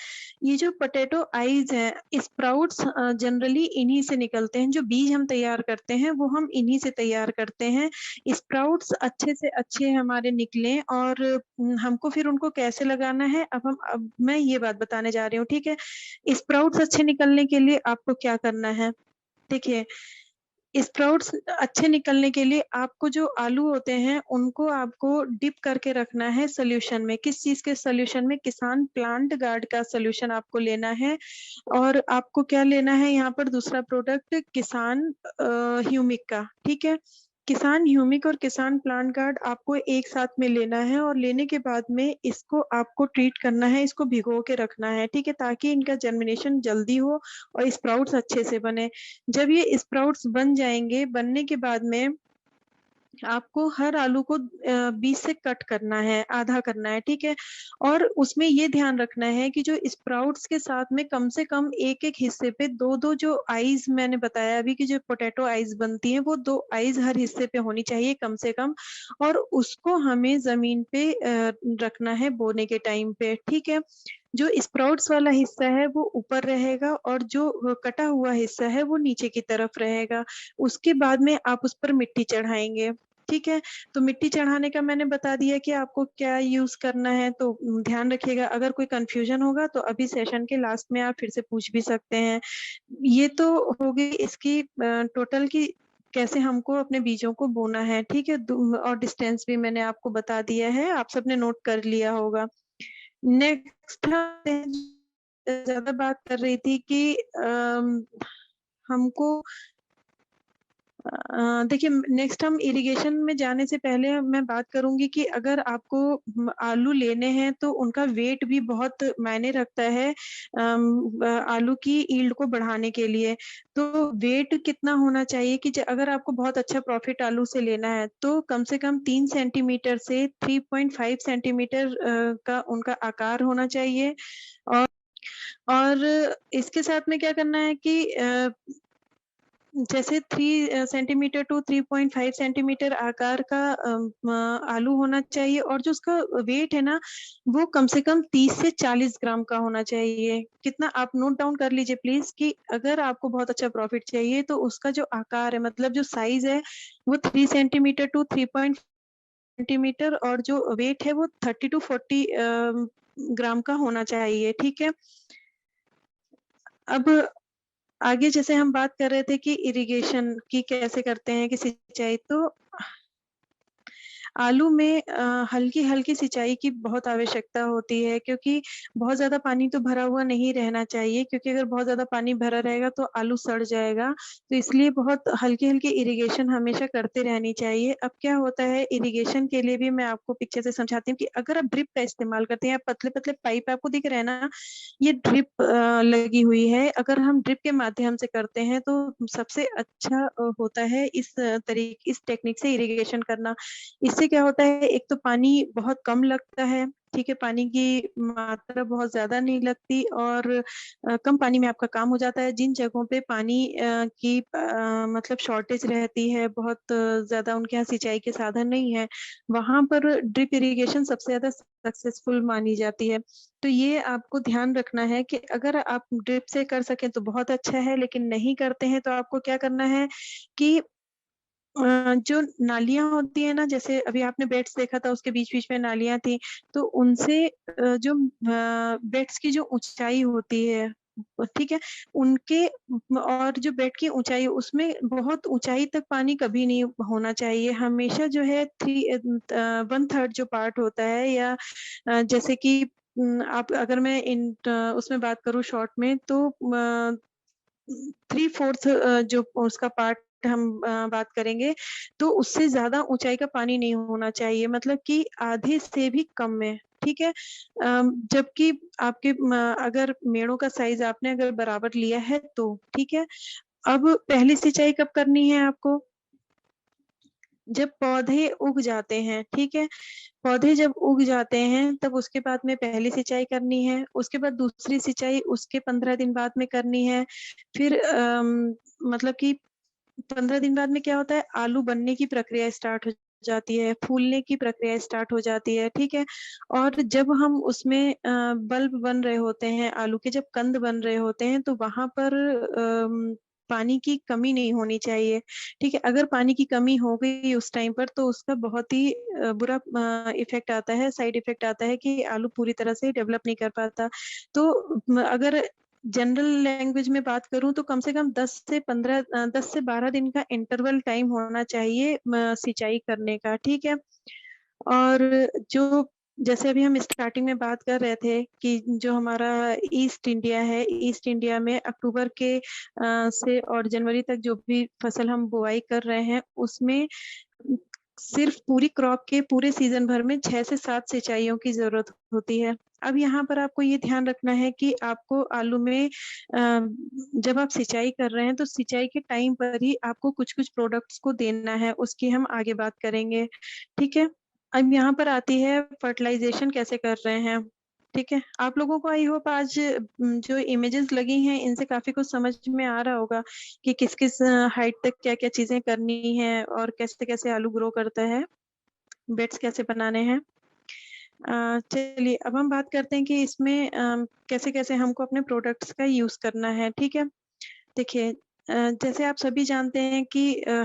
ये जो पोटैटो आईज है, स्प्राउट्स जनरली इन्हीं से निकलते हैं। जो बीज हम तैयार करते हैं वो हम इन्हीं से तैयार करते हैं। स्प्राउट्स अच्छे से अच्छे हमारे निकले और हमको फिर उनको कैसे लगाना है, अब मैं ये बात बताने जा रही हूँ, ठीक है। स्प्राउट्स अच्छे निकलने के लिए आपको क्या करना है, देखिए। स्प्राउट्स अच्छे निकलने के लिए आपको जो आलू होते हैं उनको आपको डिप करके रखना है सोल्यूशन में। किस चीज के सोल्यूशन में, किसान प्लांट गार्ड का सोल्यूशन आपको लेना है। और आपको क्या लेना है यहाँ पर, दूसरा प्रोडक्ट किसान ह्यूमिक का, ठीक है। किसान ह्यूमिक और किसान प्लांट गार्ड आपको एक साथ में लेना है और लेने के बाद में इसको आपको ट्रीट करना है, इसको भिगो के रखना है, ठीक है, ताकि इनका जर्मिनेशन जल्दी हो और स्प्राउट्स अच्छे से बने। जब ये स्प्राउट्स बन जाएंगे, बनने के बाद में आपको हर आलू को 20 से कट करना है, आधा करना है, ठीक है। और उसमें ये ध्यान रखना है कि जो स्प्राउट्स के साथ में कम से कम एक एक हिस्से पे दो दो जो आईज मैंने बताया अभी कि जो पोटैटो आईज बनती है, वो दो आईज हर हिस्से पे होनी चाहिए कम से कम। और उसको हमें जमीन पे रखना है बोने के टाइम पे, ठीक है। जो स्प्राउट्स वाला हिस्सा है वो ऊपर रहेगा और जो कटा हुआ हिस्सा है वो नीचे की तरफ रहेगा। उसके बाद में आप उस पर मिट्टी चढ़ाएंगे, ठीक है। तो मिट्टी चढ़ाने का मैंने बता दिया कि आपको क्या यूज करना है, तो ध्यान रखिएगा। अगर कोई कंफ्यूजन होगा तो अभी सेशन के लास्ट में आप फिर से पूछ भी सकते हैं। ये तो हो गई इसकी टोटल की कैसे हमको अपने बीजों को बोना है, ठीक है। और डिस्टेंस भी मैंने आपको बता दिया है, आप सबने नोट कर लिया होगा। नेक्स्ट ज्यादा बात कर रही थी कि हमको देखिए, नेक्स्ट हम इरिगेशन में जाने से पहले मैं बात करूंगी कि अगर आपको आलू लेने हैं तो उनका वेट भी बहुत मायने रखता है आलू की यील्ड को बढ़ाने के लिए। तो वेट कितना होना चाहिए कि अगर आपको बहुत अच्छा प्रॉफिट आलू से लेना है तो कम से कम 3 सेंटीमीटर से 3.5 सेंटीमीटर का उनका आकार होना चाहिए। और और इसके साथ में क्या करना है कि जैसे 3 सेंटीमीटर टू 3.5 सेंटीमीटर आकार का आलू होना चाहिए और जो उसका वेट है ना वो कम से कम 30 से 40 ग्राम का होना चाहिए। कितना, आप नोट डाउन कर लीजिए प्लीज, कि अगर आपको बहुत अच्छा प्रॉफिट चाहिए तो उसका जो आकार है, मतलब जो साइज है, वो 3 सेंटीमीटर टू 3 सेंटीमीटर और जो वेट है वो 30 टू 40 ग्राम का होना चाहिए, ठीक है। अब आगे जैसे हम बात कर रहे थे कि इरिगेशन की कैसे करते हैं कि सिंचाई, तो आलू में हल्की-हल्की सिंचाई की बहुत आवश्यकता होती है, क्योंकि बहुत ज़्यादा पानी तो भरा हुआ नहीं रहना चाहिए, क्योंकि अगर बहुत ज़्यादा पानी भरा रहेगा तो आलू सड़ जाएगा। तो इसलिए बहुत हल्की-हल्की इरिगेशन हमेशा करते रहनी चाहिए। अब क्या होता है, इरिगेशन के लिए भी मैं आपको पिक्चर से समझाती हूँ कि अगर आप ड्रिप का इस्तेमाल करते हैं, पतले-पतले पाइप आपको दिख रहे हैं ना, ये ड्रिप लगी हुई है। अगर हम ड्रिप के माध्यम से करते हैं तो सबसे अच्छा होता है इस टेक्निक से इरिगेशन करना। इससे क्या होता है, एक तो पानी बहुत कम लगता है, ठीक है? पानी की मात्रा बहुत ज़्यादा नहीं लगती और कम पानी में आपका काम हो जाता है। जिन जगहों पे पानी की मतलब शॉर्टेज रहती है, बहुत ज़्यादा उनके यहाँ सिंचाई के साधन नहीं है, वहाँ पर ड्रिप इरिगेशन सबसे ज़्यादा सक्सेसफुल मानी जाती है। तो ये आपको ध्यान रखना है कि अगर आप ड्रिप से कर सकें तो बहुत अच्छा है, लेकिन नहीं करते हैं तो आपको क्या करना है कि जो नालियाँ होती हैं ना, जैसे अभी आपने बेड्स देखा था उसके बीच-बीच में नालियाँ थी, तो उनसे जो बेड्स की जो ऊँचाई होती है, ठीक है? उनके और जो बेड की ऊँचाई उसमें बहुत ऊँचाई तक पानी कभी नहीं होना चाहिए। हमेशा जो है 1/3 जो पार्ट होता है या जैसे कि आप अगर मैं उसमें बात करूँ शॉर्ट में तो 3/4 जो उसका पार्ट हम बात करेंगे, तो उससे ज़्यादा ऊँचाई का पानी नहीं होना चाहिए, मतलब कि आधे से भी कम में, ठीक है? जबकि आपके अगर मेड़ों का साइज़ आपने अगर बराबर लिया है तो, ठीक है? अब पहली सिंचाई कब करनी है आपको? जब पौधे उग जाते हैं, ठीक है? पौधे जब उग जाते हैं, तब उसके बाद में पहली सिंचाई करनी है, उसके बाद दूसरी सिंचाई उसके 15 दिन बाद में करनी है। फिर मतलब कि 15 दिन बाद में क्या होता है, आलू बनने की प्रक्रिया स्टार्ट हो जाती है, फूलने की प्रक्रिया स्टार्ट हो जाती है, ठीक है? और जब हम उसमें बल्ब बन रहे होते हैं, आलू के जब कंद बन रहे होते हैं, तो वहाँ पर पानी की कमी नहीं होनी चाहिए, ठीक है? अगर पानी की कमी हो गई उस टाइम पर तो उसका बहुत ही बुरा इफ़ेक्ट आता है, साइड इफ़ेक्ट आता है कि आलू पूरी तरह से डेवलप नहीं कर पाता। तो अगर जनरल लैंग्वेज में बात करूँ तो कम से कम 10 से 12 दिन का इंटरवल टाइम होना चाहिए सिंचाई करने का, ठीक है? और जो जैसे अभी हम स्टार्टिंग में बात कर रहे थे कि जो हमारा ईस्ट इंडिया है, ईस्ट इंडिया में अक्टूबर के से और जनवरी तक जो भी फसल हम बुआई कर रहे हैं, उसमें सिर्फ़ पूरी क्रॉप के पूरे सीज़न भर में 6 से 7 सिंचाइयों की ज़रूरत होती है। अब यहाँ पर आपको ये ध्यान रखना है कि आपको आलू में जब आप सिंचाई कर रहे हैं, तो सिंचाई के टाइम पर ही आपको कुछ-कुछ प्रोडक्ट्स को देना है, उसकी हम आगे बात करेंगे, ठीक है? अब यहाँ पर आती है फर्टिलाइज़ेशन कैसे कर रहे हैं, ठीक है? आप लोगों को आई होप आज जो इमेजेस लगी हैं, इनसे काफ़ी कुछ समझ में आ रहा होगा कि किस-किस हाइट तक क्या-क्या चीज़ें करनी हैं और कैसे-कैसे आलू ग्रो करता है, बेड्स कैसे बनाने हैं। चलिए अब हम बात करते हैं कि इसमें कैसे-कैसे हमको अपने प्रोडक्ट्स का यूज़ करना है, ठीक है? देखिए जैसे आप सभी जानते हैं कि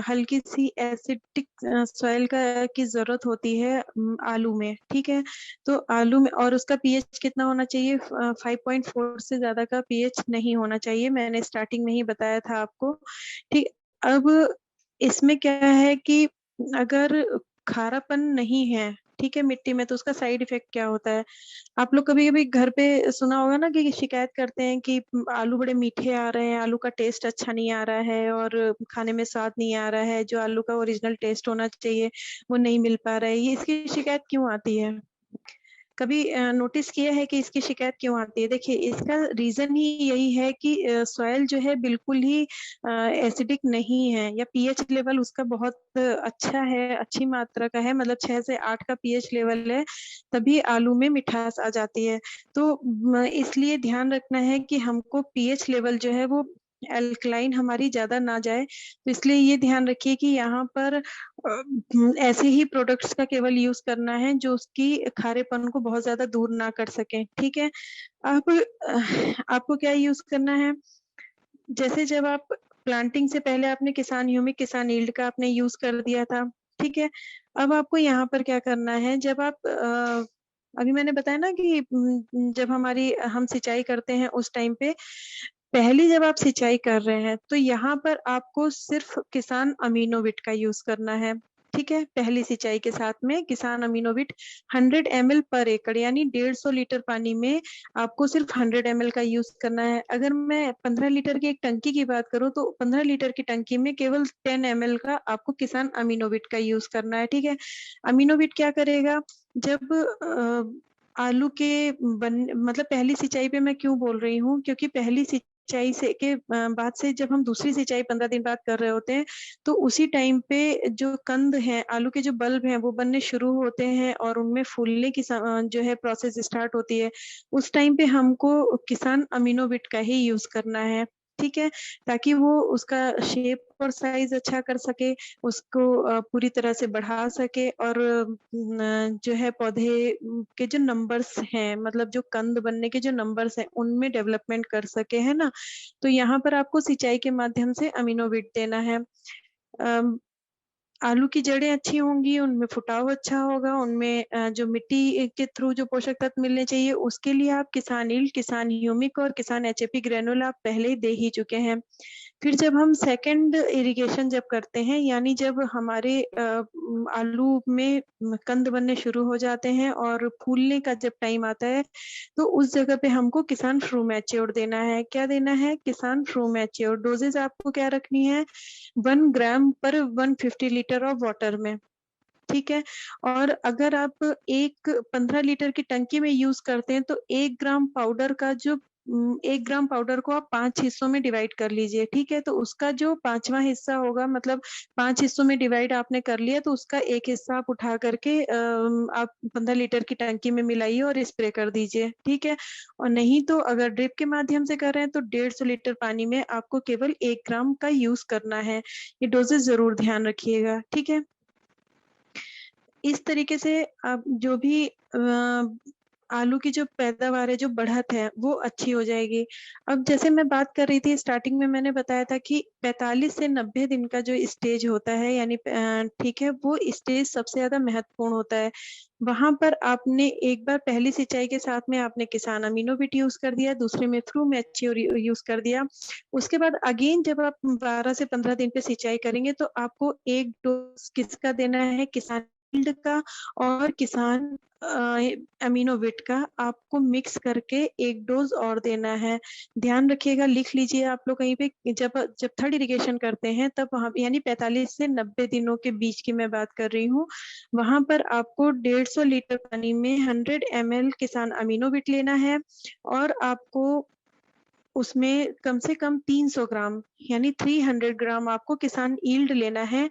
हल्की-सी एसिडिक सॉइल की ज़रूरत होती है आलू में, ठीक है? तो आलू में और उसका पीएच कितना होना चाहिए 5.4 से ज़्यादा का पीएच नहीं होना चाहिए, मैंने स्टार्टिंग में ही बताया था आपको, ठीक। अब इसमें क्या है कि अगर खारापन नहीं है, ठीक है, मिट्टी में तो उसका साइड इफ़ेक्ट क्या होता है? आप लोग कभी-कभी घर पे सुना होगा ना कि शिकायत करते हैं कि आलू बड़े मीठे आ रहे हैं, आलू का टेस्ट अच्छा नहीं आ रहा है और खाने में स्वाद नहीं आ रहा है, जो आलू का ओरिजिनल टेस्ट होना चाहिए, वो नहीं मिल पा रहा है। ये इसकी शिकायत क्यों आती है? कभी नोटिस किया है कि इसकी शिकायत क्यों आती है? देखिए, इसका रीज़न ही यही है कि सॉइल जो है बिल्कुल ही एसिडिक नहीं है या पीएच लेवल उसका बहुत अच्छा है, अच्छी मात्रा का है, मतलब 6 से 8 का पीएच लेवल है, तभी आलू में मिठास आ जाती है। तो इसलिए ध्यान रखना है कि हमको पीएच लेवल जो है वो एल्कलाइन हमारी ज़्यादा ना जाए, तो इसलिए ये ध्यान रखिए कि यहाँ पर ऐसे ही प्रोडक्ट्स का केवल यूज़ करना है जो उसकी खारेपन को बहुत ज़्यादा दूर ना कर सकें, ठीक है? अब आपको क्या यूज़ करना है, जैसे जब आप प्लांटिंग से पहले आपने किसान ह्यूमिक, किसान यील्ड का आपने यूज़ कर दिया था, ठीक है? अब आपको यहाँ पर क्या करना है, जब आप अभी मैंने बताया ना कि जब हम सिंचाई करते हैं उस टाइम पे पहली जब आप सिंचाई कर रहे हैं, तो यहाँ पर आपको सिर्फ़ किसान अमीनोविट का यूज़ करना है। ठीक है। पहली सिंचाई के साथ में किसान अमीनोविट 100 ml पर एकड़ यानी 150 लीटर पानी में आपको सिर्फ 100 ml का यूज करना है। अगर मैं 15 लीटर की एक टंकी की बात करूं तो 15 लीटर की टंकी में केवल 10 ml का आपको किसान अमीनोविट का यूज करना है। ठीक है। अमीनोविट क्या करेगा, जब आलू के मतलब पहली सिंचाई पे मैं क्यों बोल रही हूँ, क्योंकि पहली सिंचाई से के बाद से जब हम दूसरी सिंचाई 15 दिन बाद कर रहे होते हैं तो उसी टाइम पे जो कंद हैं, आलू के जो बल्ब हैं वो बनने शुरू होते हैं और उनमें फूलने की जो है प्रोसेस स्टार्ट होती है। उस टाइम पे हमको किसान अमीनोविट का ही यूज करना है। ठीक है। ताकि वो उसका शेप और साइज अच्छा कर सके, उसको पूरी तरह से बढ़ा सके और जो है पौधे के जो नंबर्स हैं, मतलब जो कंद बनने के जो नंबर्स हैं उनमें डेवलपमेंट कर सके, है ना। तो यहाँ पर आपको सिंचाई के माध्यम से अमीनोविट देना है। आलू की जड़ें अच्छी होंगी, उनमें फुटाव अच्छा होगा, उनमें जो मिट्टी के थ्रू जो पोषक तत्व मिलने चाहिए उसके लिए आप किसान ईल्ड, किसान ह्यूमिक और किसान एचएपी ग्रेनुल आप पहले ही दे ही चुके हैं। फिर जब हम सेकंड इरिगेशन जब करते हैं, यानी जब हमारे आलू में कंद बनने शुरू हो जाते हैं और फूलने का जब टाइम आता है तो उस जगह पे हमको किसान फ्रू मैच्योर देना है। क्या देना है? किसान फ्रू मैच्योर। डोजेज आपको क्या रखनी है? 1 ग्राम पर 150 लीटर ऑफ वाटर में। ठीक है। और अगर आप 15 लीटर की टंकी में यूज करते हैं तो 1 ग्राम पाउडर का जो 1 ग्राम पाउडर को आप 5 हिस्सों में डिवाइड कर लीजिए। ठीक है। तो उसका जो 5वां हिस्सा होगा, मतलब 5 हिस्सों में डिवाइड आपने कर लिया तो उसका एक हिस्सा आप उठा करके आप 15 लीटर की टंकी में मिलाइए और स्प्रे कर दीजिए। ठीक है। और नहीं तो अगर ड्रिप के माध्यम से कर रहे हैं तो 150 लीटर पानी में आपको केवल 1 ग्राम का यूज करना है। ये डोजेस जरूर ध्यान रखिएगा। ठीक है। इस तरीके से आप जो भी आलू की जो पैदावार है, जो बढ़त है, वो अच्छी हो जाएगी। अब जैसे मैं बात कर रही थी स्टार्टिंग में, मैंने बताया था कि 45 से 90 दिन का जो स्टेज होता है, यानी ठीक है, वो स्टेज सबसे ज्यादा महत्वपूर्ण होता है। वहां पर आपने एक बार पहली सिंचाई के साथ में आपने किसान अमीनोविट यूज कर दिया, दूसरे में थ्रू मैच्योर यूज कर दिया। उसके बाद अगेन जब आप 12 से 15 दिन पे सिंचाई करेंगे तो आपको एक डोज किसका देना है? किसान फील्ड का और किसान अमीनोविट का आपको मिक्स करके एक डोज और देना है। ध्यान रखिएगा, लिख लीजिए आप लोग कहीं पे। जब जब थर्ड इरिगेशन करते हैं तब वहां यानी 45 से 90 दिनों के बीच की मैं बात कर रही हूँ, वहां पर आपको 150 लीटर पानी में 100 ml किसान अमीनोविट लेना है और आपको उसमें कम से कम 300 ग्राम यानी 300 ग्राम आपको किसान ईल्ड लेना है।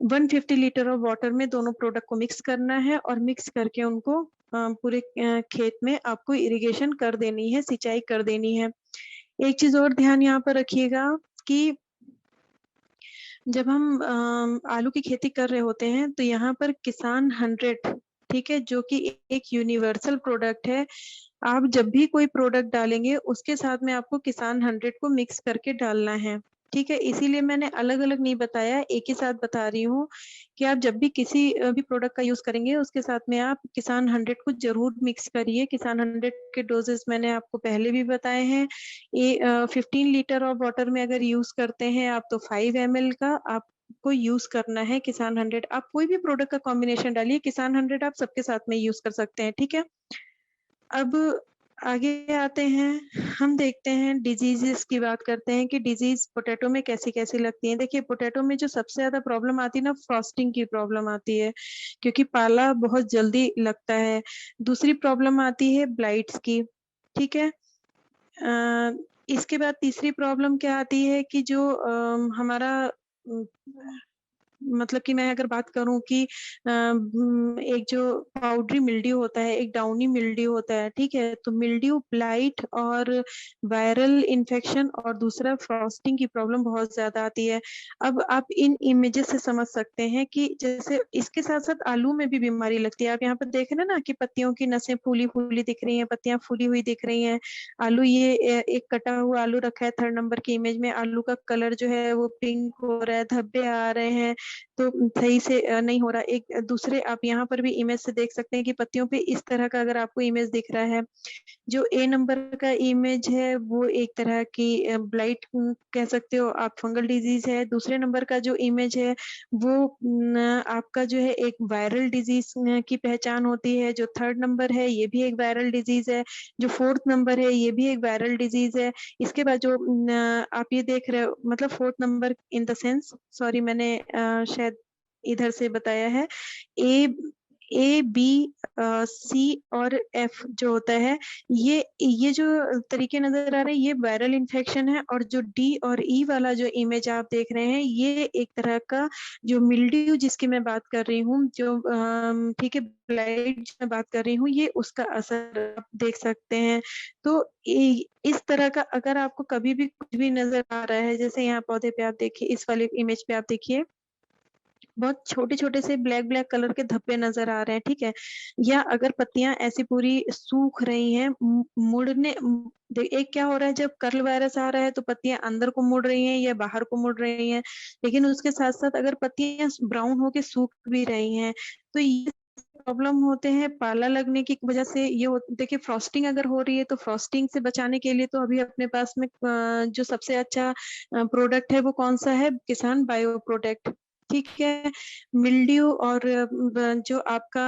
150 लीटर ऑफ वाटर में दोनों प्रोडक्ट को मिक्स करना है और मिक्स करके उनको पूरे खेत में आपको इरिगेशन कर देनी है, सिंचाई कर देनी है। एक चीज और ध्यान यहाँ पर रखिएगा कि जब हम आलू की खेती कर रहे होते हैं तो यहाँ पर किसान 100, ठीक है, जो कि एक यूनिवर्सल प्रोडक्ट है। आप जब भी कोई प्रोडक्ट डालेंगे उसके साथ में आपको किसान 100 को मिक्स करके डालना है। ठीक है। इसीलिए मैंने अलग अलग नहीं बताया, एक ही साथ बता रही हूँ कि आप जब भी किसी भी प्रोडक्ट का यूज करेंगे उसके साथ में आप किसान 100 को जरूर मिक्स करिए। किसान 100 के डोजेस मैंने आपको पहले भी बताए हैं। ये 15 लीटर ऑफ वाटर में अगर यूज करते हैं आप तो 5 ml का आपको यूज करना है किसान 100। आप कोई भी प्रोडक्ट का कॉम्बिनेशन डालिए, किसान 100 आप सबके साथ में यूज कर सकते हैं। ठीक है। अब आगे आते हैं, हम देखते हैं डिजीजेस की बात करते हैं कि डिजीज पोटैटो में कैसी कैसी लगती है। देखिए, पोटैटो में जो सबसे ज्यादा प्रॉब्लम आती है ना, फ्रॉस्टिंग की प्रॉब्लम आती है, क्योंकि पाला बहुत जल्दी लगता है। दूसरी प्रॉब्लम आती है ब्लाइट्स की। ठीक है। इसके बाद तीसरी प्रॉब्लम क्या आती है कि जो हमारा मतलब कि मैं अगर बात करूं कि एक जो पाउडरी मिल्ड्यू होता है, एक डाउनी मिल्ड्यू होता है। ठीक है। तो मिल्ड्यू, ब्लाइट और वायरल इन्फेक्शन और दूसरा फ्रॉस्टिंग की प्रॉब्लम बहुत ज्यादा आती है। अब आप इन इमेजेस से समझ सकते हैं कि जैसे इसके साथ साथ आलू में भी बीमारी लगती है। आप यहाँ पर देख रहे हैं ना कि पत्तियों की नसें फूली फूली दिख रही हैं, पत्तियां फूली हुई दिख रही हैं। आलू, ये एक कटा हुआ आलू रखा है 3rd नंबर की इमेज में, आलू का कलर जो है वो पिंक हो रहा है, धब्बे आ रहे हैं। तो सही से नहीं हो रहा। एक दूसरे आप यहाँ पर भी इमेज से देख सकते हैं कि पत्तियों पे इस तरह का अगर आपको इमेज दिख रहा है, जो ए नंबर का इमेज है वो एक तरह की ब्लाइट कह सकते हो आप, फंगल डिजीज है। दूसरे नंबर का जो इमेज है वो आपका जो है एक वायरल डिजीज की पहचान होती है। जो थर्ड नंबर है ये भी एक वायरल डिजीज है। जो फोर्थ नंबर है ये भी एक वायरल डिजीज है। इसके बाद जो आप ये देख रहे हो, मतलब fourth number in the sense, sorry मैंने शायद इधर से बताया है, ए बी सी और एफ जो होता है, ये जो तरीके नजर आ रहे हैं ये वायरल इन्फेक्शन है। और जो डी और ई वाला जो इमेज आप देख रहे हैं ये एक तरह का जो मिल्ड्यू जिसकी मैं बात कर रही हूँ, जो ठीक है ब्लाइट मैं बात कर रही हूँ, ये उसका असर आप देख सकते हैं। तो इस तरह का अगर आपको कभी भी कुछ भी नजर आ रहा है, जैसे यहाँ पौधे पे आप देखिए, इस वाले इमेज पे आप देखिए बहुत छोटे छोटे से ब्लैक ब्लैक कलर के धब्बे नजर आ रहे हैं, ठीक है। या अगर पत्तियां ऐसी पूरी सूख रही हैं, मुड़ने, एक क्या हो रहा है जब कर्ल वायरस आ रहा है तो पत्तियां अंदर को मुड़ रही हैं या बाहर को मुड़ रही हैं, लेकिन उसके साथ साथ अगर पत्तियां ब्राउन होके सूख भी रही हैं तो ये प्रॉब्लम होते हैं पाला लगने की वजह से। देखिए फ्रॉस्टिंग अगर हो रही है तो फ्रॉस्टिंग से बचाने के लिए तो अभी अपने पास में जो सबसे अच्छा प्रोडक्ट है वो कौन सा है, किसान बायो प्रोटेक्ट, ठीक है। मिल्ड्यू और जो आपका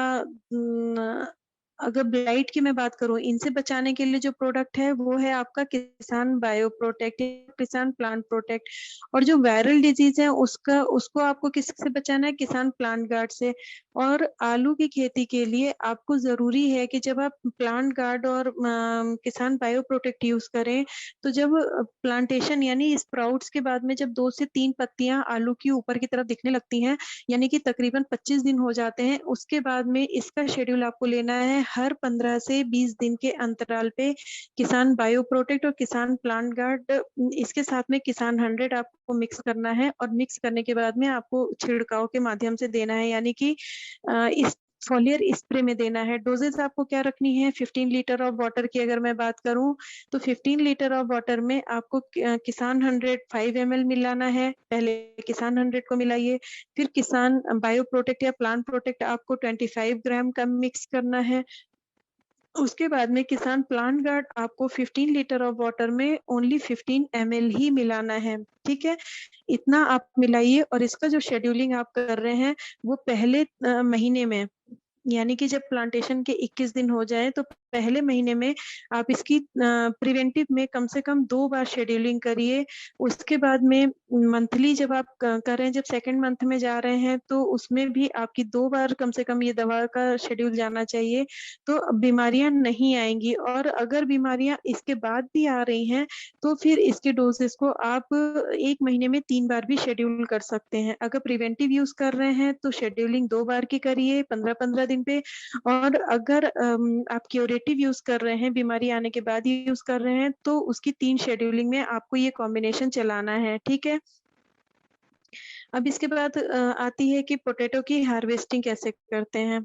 अगर ब्लाइट की मैं बात करूं, इनसे बचाने के लिए जो प्रोडक्ट है वो है आपका किसान बायो प्रोटेक्ट, किसान प्लांट प्रोटेक्ट। और जो वायरल डिजीज है उसको आपको किससे बचाना है, किसान प्लांट गार्ड से। और आलू की खेती के लिए आपको जरूरी है कि जब आप प्लांट गार्ड और किसान बायो प्रोटेक्ट यूज करें, तो जब प्लांटेशन यानी स्प्राउट्स के बाद में जब 2 से 3 पत्तियां आलू की ऊपर की तरफ दिखने लगती हैं, यानी कि तकरीबन 25 दिन हो जाते हैं, उसके बाद में इसका शेड्यूल आपको लेना है। हर 15 से 20 दिन के अंतराल पे किसान बायो प्रोटेक्ट और किसान प्लांट गार्ड, इसके साथ में किसान 100 आपको मिक्स करना है। और मिक्स करने के बाद में आपको छिड़काव के माध्यम से देना है, यानी कि इस फॉलियर स्प्रे में देना है। डोजेस आपको क्या रखनी है, 15 लीटर ऑफ वाटर की अगर मैं बात करूं तो 15 लीटर ऑफ वाटर में आपको किसान 100 5 ml मिलाना है। पहले किसान 100 को मिलाइए, फिर किसान बायो प्रोटेक्ट या प्लांट प्रोटेक्ट आपको 25 ग्राम का मिक्स करना है। उसके बाद में किसान प्लांट गार्ड आपको 15 लीटर ऑफ वाटर में ओनली 15 ml ही मिलाना है, ठीक है। इतना आप मिलाइए और इसका जो शेड्यूलिंग आप कर रहे हैं वो पहले महीने में, यानी कि जब प्लांटेशन के 21 दिन हो जाए तो पहले महीने में आप इसकी प्रिवेंटिव में कम से कम 2 बार शेड्यूलिंग करिए। उसके बाद में मंथली जब आप कर रहे हैं, जब सेकंड मंथ में जा रहे हैं तो उसमें भी आपकी 2 बार कम से कम ये दवा का शेड्यूल जाना चाहिए, तो बीमारियां नहीं आएंगी। और अगर बीमारियां इसके बाद भी आ रही हैं तो फिर इसके डोजेस को आप 1 महीने में 3 बार भी शेड्यूल कर सकते हैं। अगर प्रिवेंटिव यूज कर रहे हैं तो शेड्यूलिंग 2 बार की करिए 15-15 दिन पे। और अगर आप क्यूरेटिव यूज कर रहे हैं, बीमारी आने के बाद ही यूज कर रहे हैं, तो उसकी 3 शेड्यूलिंग में आपको ये कॉम्बिनेशन चलाना है, ठीक है। अब इसके बाद आती है कि पोटैटो की हार्वेस्टिंग कैसे करते हैं,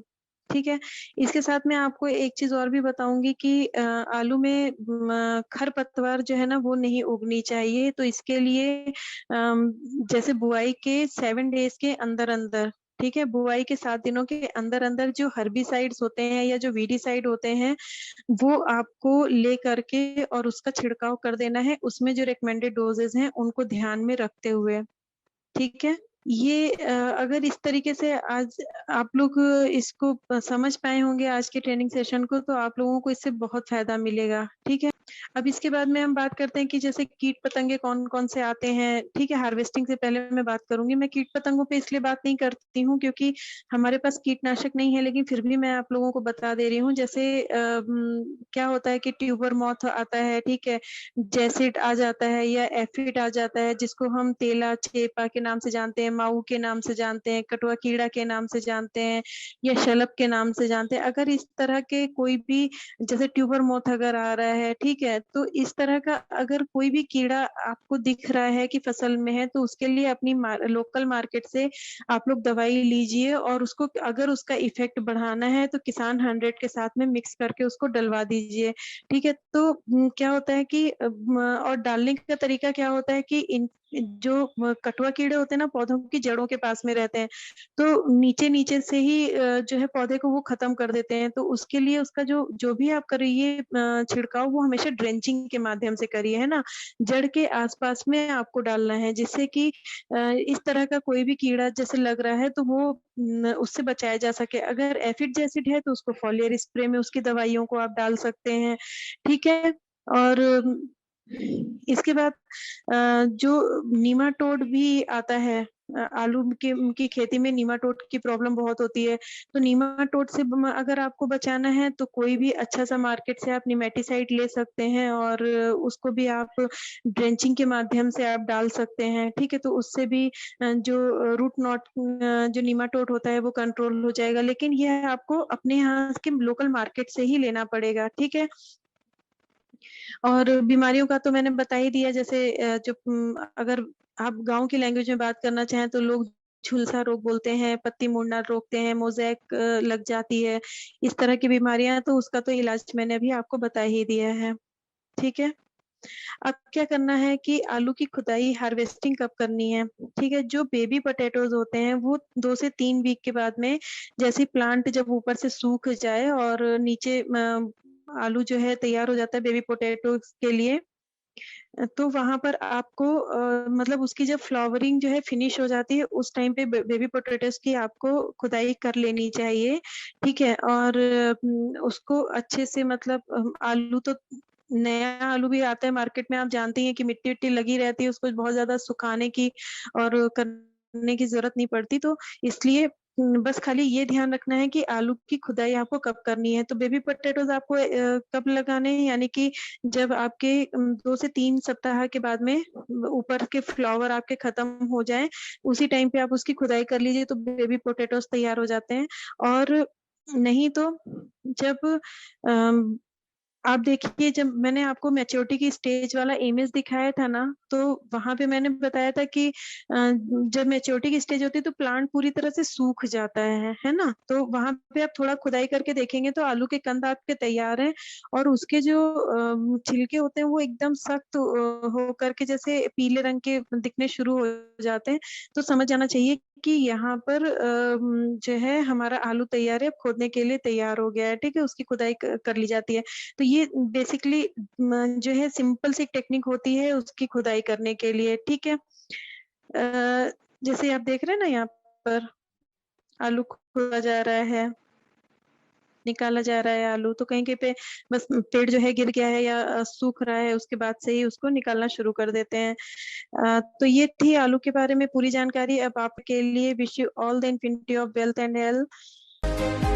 ठीक है। इसके साथ में आपको एक चीज और भी बताऊंगी कि आलू में खरपतवार जो है ना वो नहीं उगनी चाहिए। तो इसके लिए जैसे बुआई के 7 डेज के अंदर अंदर, ठीक है, बुआई के 7 दिनों के अंदर अंदर जो हर्बिसाइड्स होते हैं या जो वीडीसाइड होते हैं वो आपको ले करके और उसका छिड़काव कर देना है, उसमें जो रिकमेंडेड डोजेज हैं उनको ध्यान में रखते हुए, ठीक है। ये अगर इस तरीके से आज आप लोग इसको समझ पाए होंगे आज के ट्रेनिंग सेशन को, तो आप लोगों को इससे बहुत फायदा मिलेगा, ठीक है। अब इसके बाद में हम बात करते हैं कि जैसे कीट पतंगे कौन कौन से आते हैं, ठीक है। हार्वेस्टिंग से पहले मैं बात करूंगी, मैं कीट पतंगों पे इसलिए बात नहीं करती हूँ क्योंकि हमारे पास कीटनाशक नहीं है, लेकिन फिर भी मैं आप लोगों को बता दे रही हूँ। जैसे क्या होता है कि ट्यूबर मॉथ आता है, ठीक है, जैसिड आ जाता है या एफिड आ जाता है, जिसको हम तेला चेपा के नाम से जानते हैं, माऊ के नाम से जानते हैं, कटुआ कीड़ा के नाम से जानते हैं, या शलभ के नाम से जानते हैं। अगर इस तरह के कोई भी जैसे ट्यूबर मोथ अगर आ रहा है, ठीक है, तो इस तरह का अगर कोई भी कीड़ा आपको दिख रहा है कि फसल में है, तो उसके लिए अपनी लोकल मार्केट से आप लोग दवाई लीजिए और उसको अगर उसका इफेक्ट बढ़ाना है तो किसान 100 के साथ में मिक्स करके उसको डलवा दीजिए, ठीक है। तो क्या होता है कि और डालने का तरीका क्या होता है कि जो कटुआ कीड़े होते हैं ना, पौधों की जड़ों के पास में रहते हैं, तो नीचे-नीचे से ही जो है पौधे को वो खत्म कर देते हैं। तो उसके लिए उसका जो भी आप करिए छिड़काव, वो हमेशा ड्रेंचिंग के माध्यम से करिए, है ना? जड़ के आस-पास में आपको डालना है, जिससे कि इस तरह का कोई भी कीड़ा जैसे लग रहा है तो वो उससे बचाया जा सके। अगर एफिड एसिड है तो उसको फोलियर स्प्रे में उसकी दवाइयों को आप डाल सकते हैं, ठीक है? और इसके बाद जो नीमाटोड भी आता है, आलू की खेती में नीमाटोड की प्रॉब्लम बहुत होती है। तो नीमाटोड से अगर आपको बचाना है तो कोई भी अच्छा-सा मार्केट से आप निमेटीसाइड ले सकते हैं और उसको भी आप ड्रेंचिंग के माध्यम से आप डाल सकते हैं, ठीक है? तो उससे भी जो रूट नॉट जो नीमाटोड होता है वो कंट्रोल हो जाएगा। लेकिन यह आपको अपने यहाँ के लोकल मार्केट से ही लेना पड़ेगा, ठीक है? और बीमारियों का तो मैंने बता ही दिया, जैसे अगर आप गाँव की लैंग्वेज में बात करना चाहें तो लोग झुलसा रोग बोलते हैं, पत्ती मुड़ना रोकते हैं, मोज़ेक लग जाती है। इस तरह की बीमारियाँ, तो उसका तो इलाज मैंने अभी आपको बता ही दिया है, ठीक है? अब क्या करना है कि आलू की खुदाई हार्वेस्टिंग कब करनी है, ठीक है? जो बेबी पोटैटोज़ होते हैं वो 2 से 3 वीक के बाद में, जैसे प्लांट जब ऊपर से सूख जाए और नीचे आलू जो है तैयार हो जाता है बेबी पोटैटोज़ के लिए, तो वहाँ पर आपको मतलब उसकी जब फ्लावरिंग जो है फिनिश हो जाती है, उस टाइम पे बेबी पोटैटोज़ की आपको खुदाई कर लेनी चाहिए, ठीक है? और उसको अच्छे से मतलब आलू तो नया आलू भी आता है मार्केट में, आप जानती हैं कि मिट्टी-विट्टी लगी रहती है, उसको बहुत ज़्यादा सुखाने की और करने की ज़रूरत नहीं पड़ती, तो इसलिए बस खाली ये ध्यान रखना है कि आलू की खुदाई आपको कब करनी है। तो बेबी पोटैटोज़ आपको कब लगाने हैं, यानी कि जब आपके 2 से 3 सप्ताह के बाद में ऊपर के फ्लावर आपके खत्म हो जाएँ, उसी टाइम पे आप उसकी खुदाई कर लीजिए, तो बेबी पोटैटोज़ तैयार हो जाते हैं। और नहीं तो जब अम आप देखिए, जब मैंने आपको मैच्योरिटी की स्टेज वाला इमेज दिखाया था ना, तो वहाँ पे मैंने बताया था कि जब मैच्योरिटी की स्टेज होती है तो प्लांट पूरी तरह से सूख जाता है ना? तो वहाँ पे आप थोड़ा खुदाई करके देखेंगे तो आलू के कंद आपके तैयार हैं और उसके जो छिलके होते हैं वो एकदम सख्त हो करके जैसे पीले रंग के दिखने शुरू हो जाते हैं, तो समझ जाना चाहिए कि यहाँ पर जो है हमारा आलू तैयार है, अब खोदने के लिए तैयार हो गया है, ठीक है? उसकी खुदाई कर ली जाती है। तो ये बेसिकली जो है सिंपल सी टेक्निक होती है उसकी खुदाई करने के लिए, ठीक है? जैसे आप देख रहे हैं ना यहाँ पर आलू खोदा जा रहा है, निकाला जा रहा है आलू, तो कहीं-कहीं पे बस पेड़ जो है गिर गया है या सूख रहा है, उसके बाद से ही उसको निकालना शुरू कर देते हैं। तो ये थी आलू के बारे में पूरी जानकारी। अब आपके लिए wish you all the infinity of wealth and health.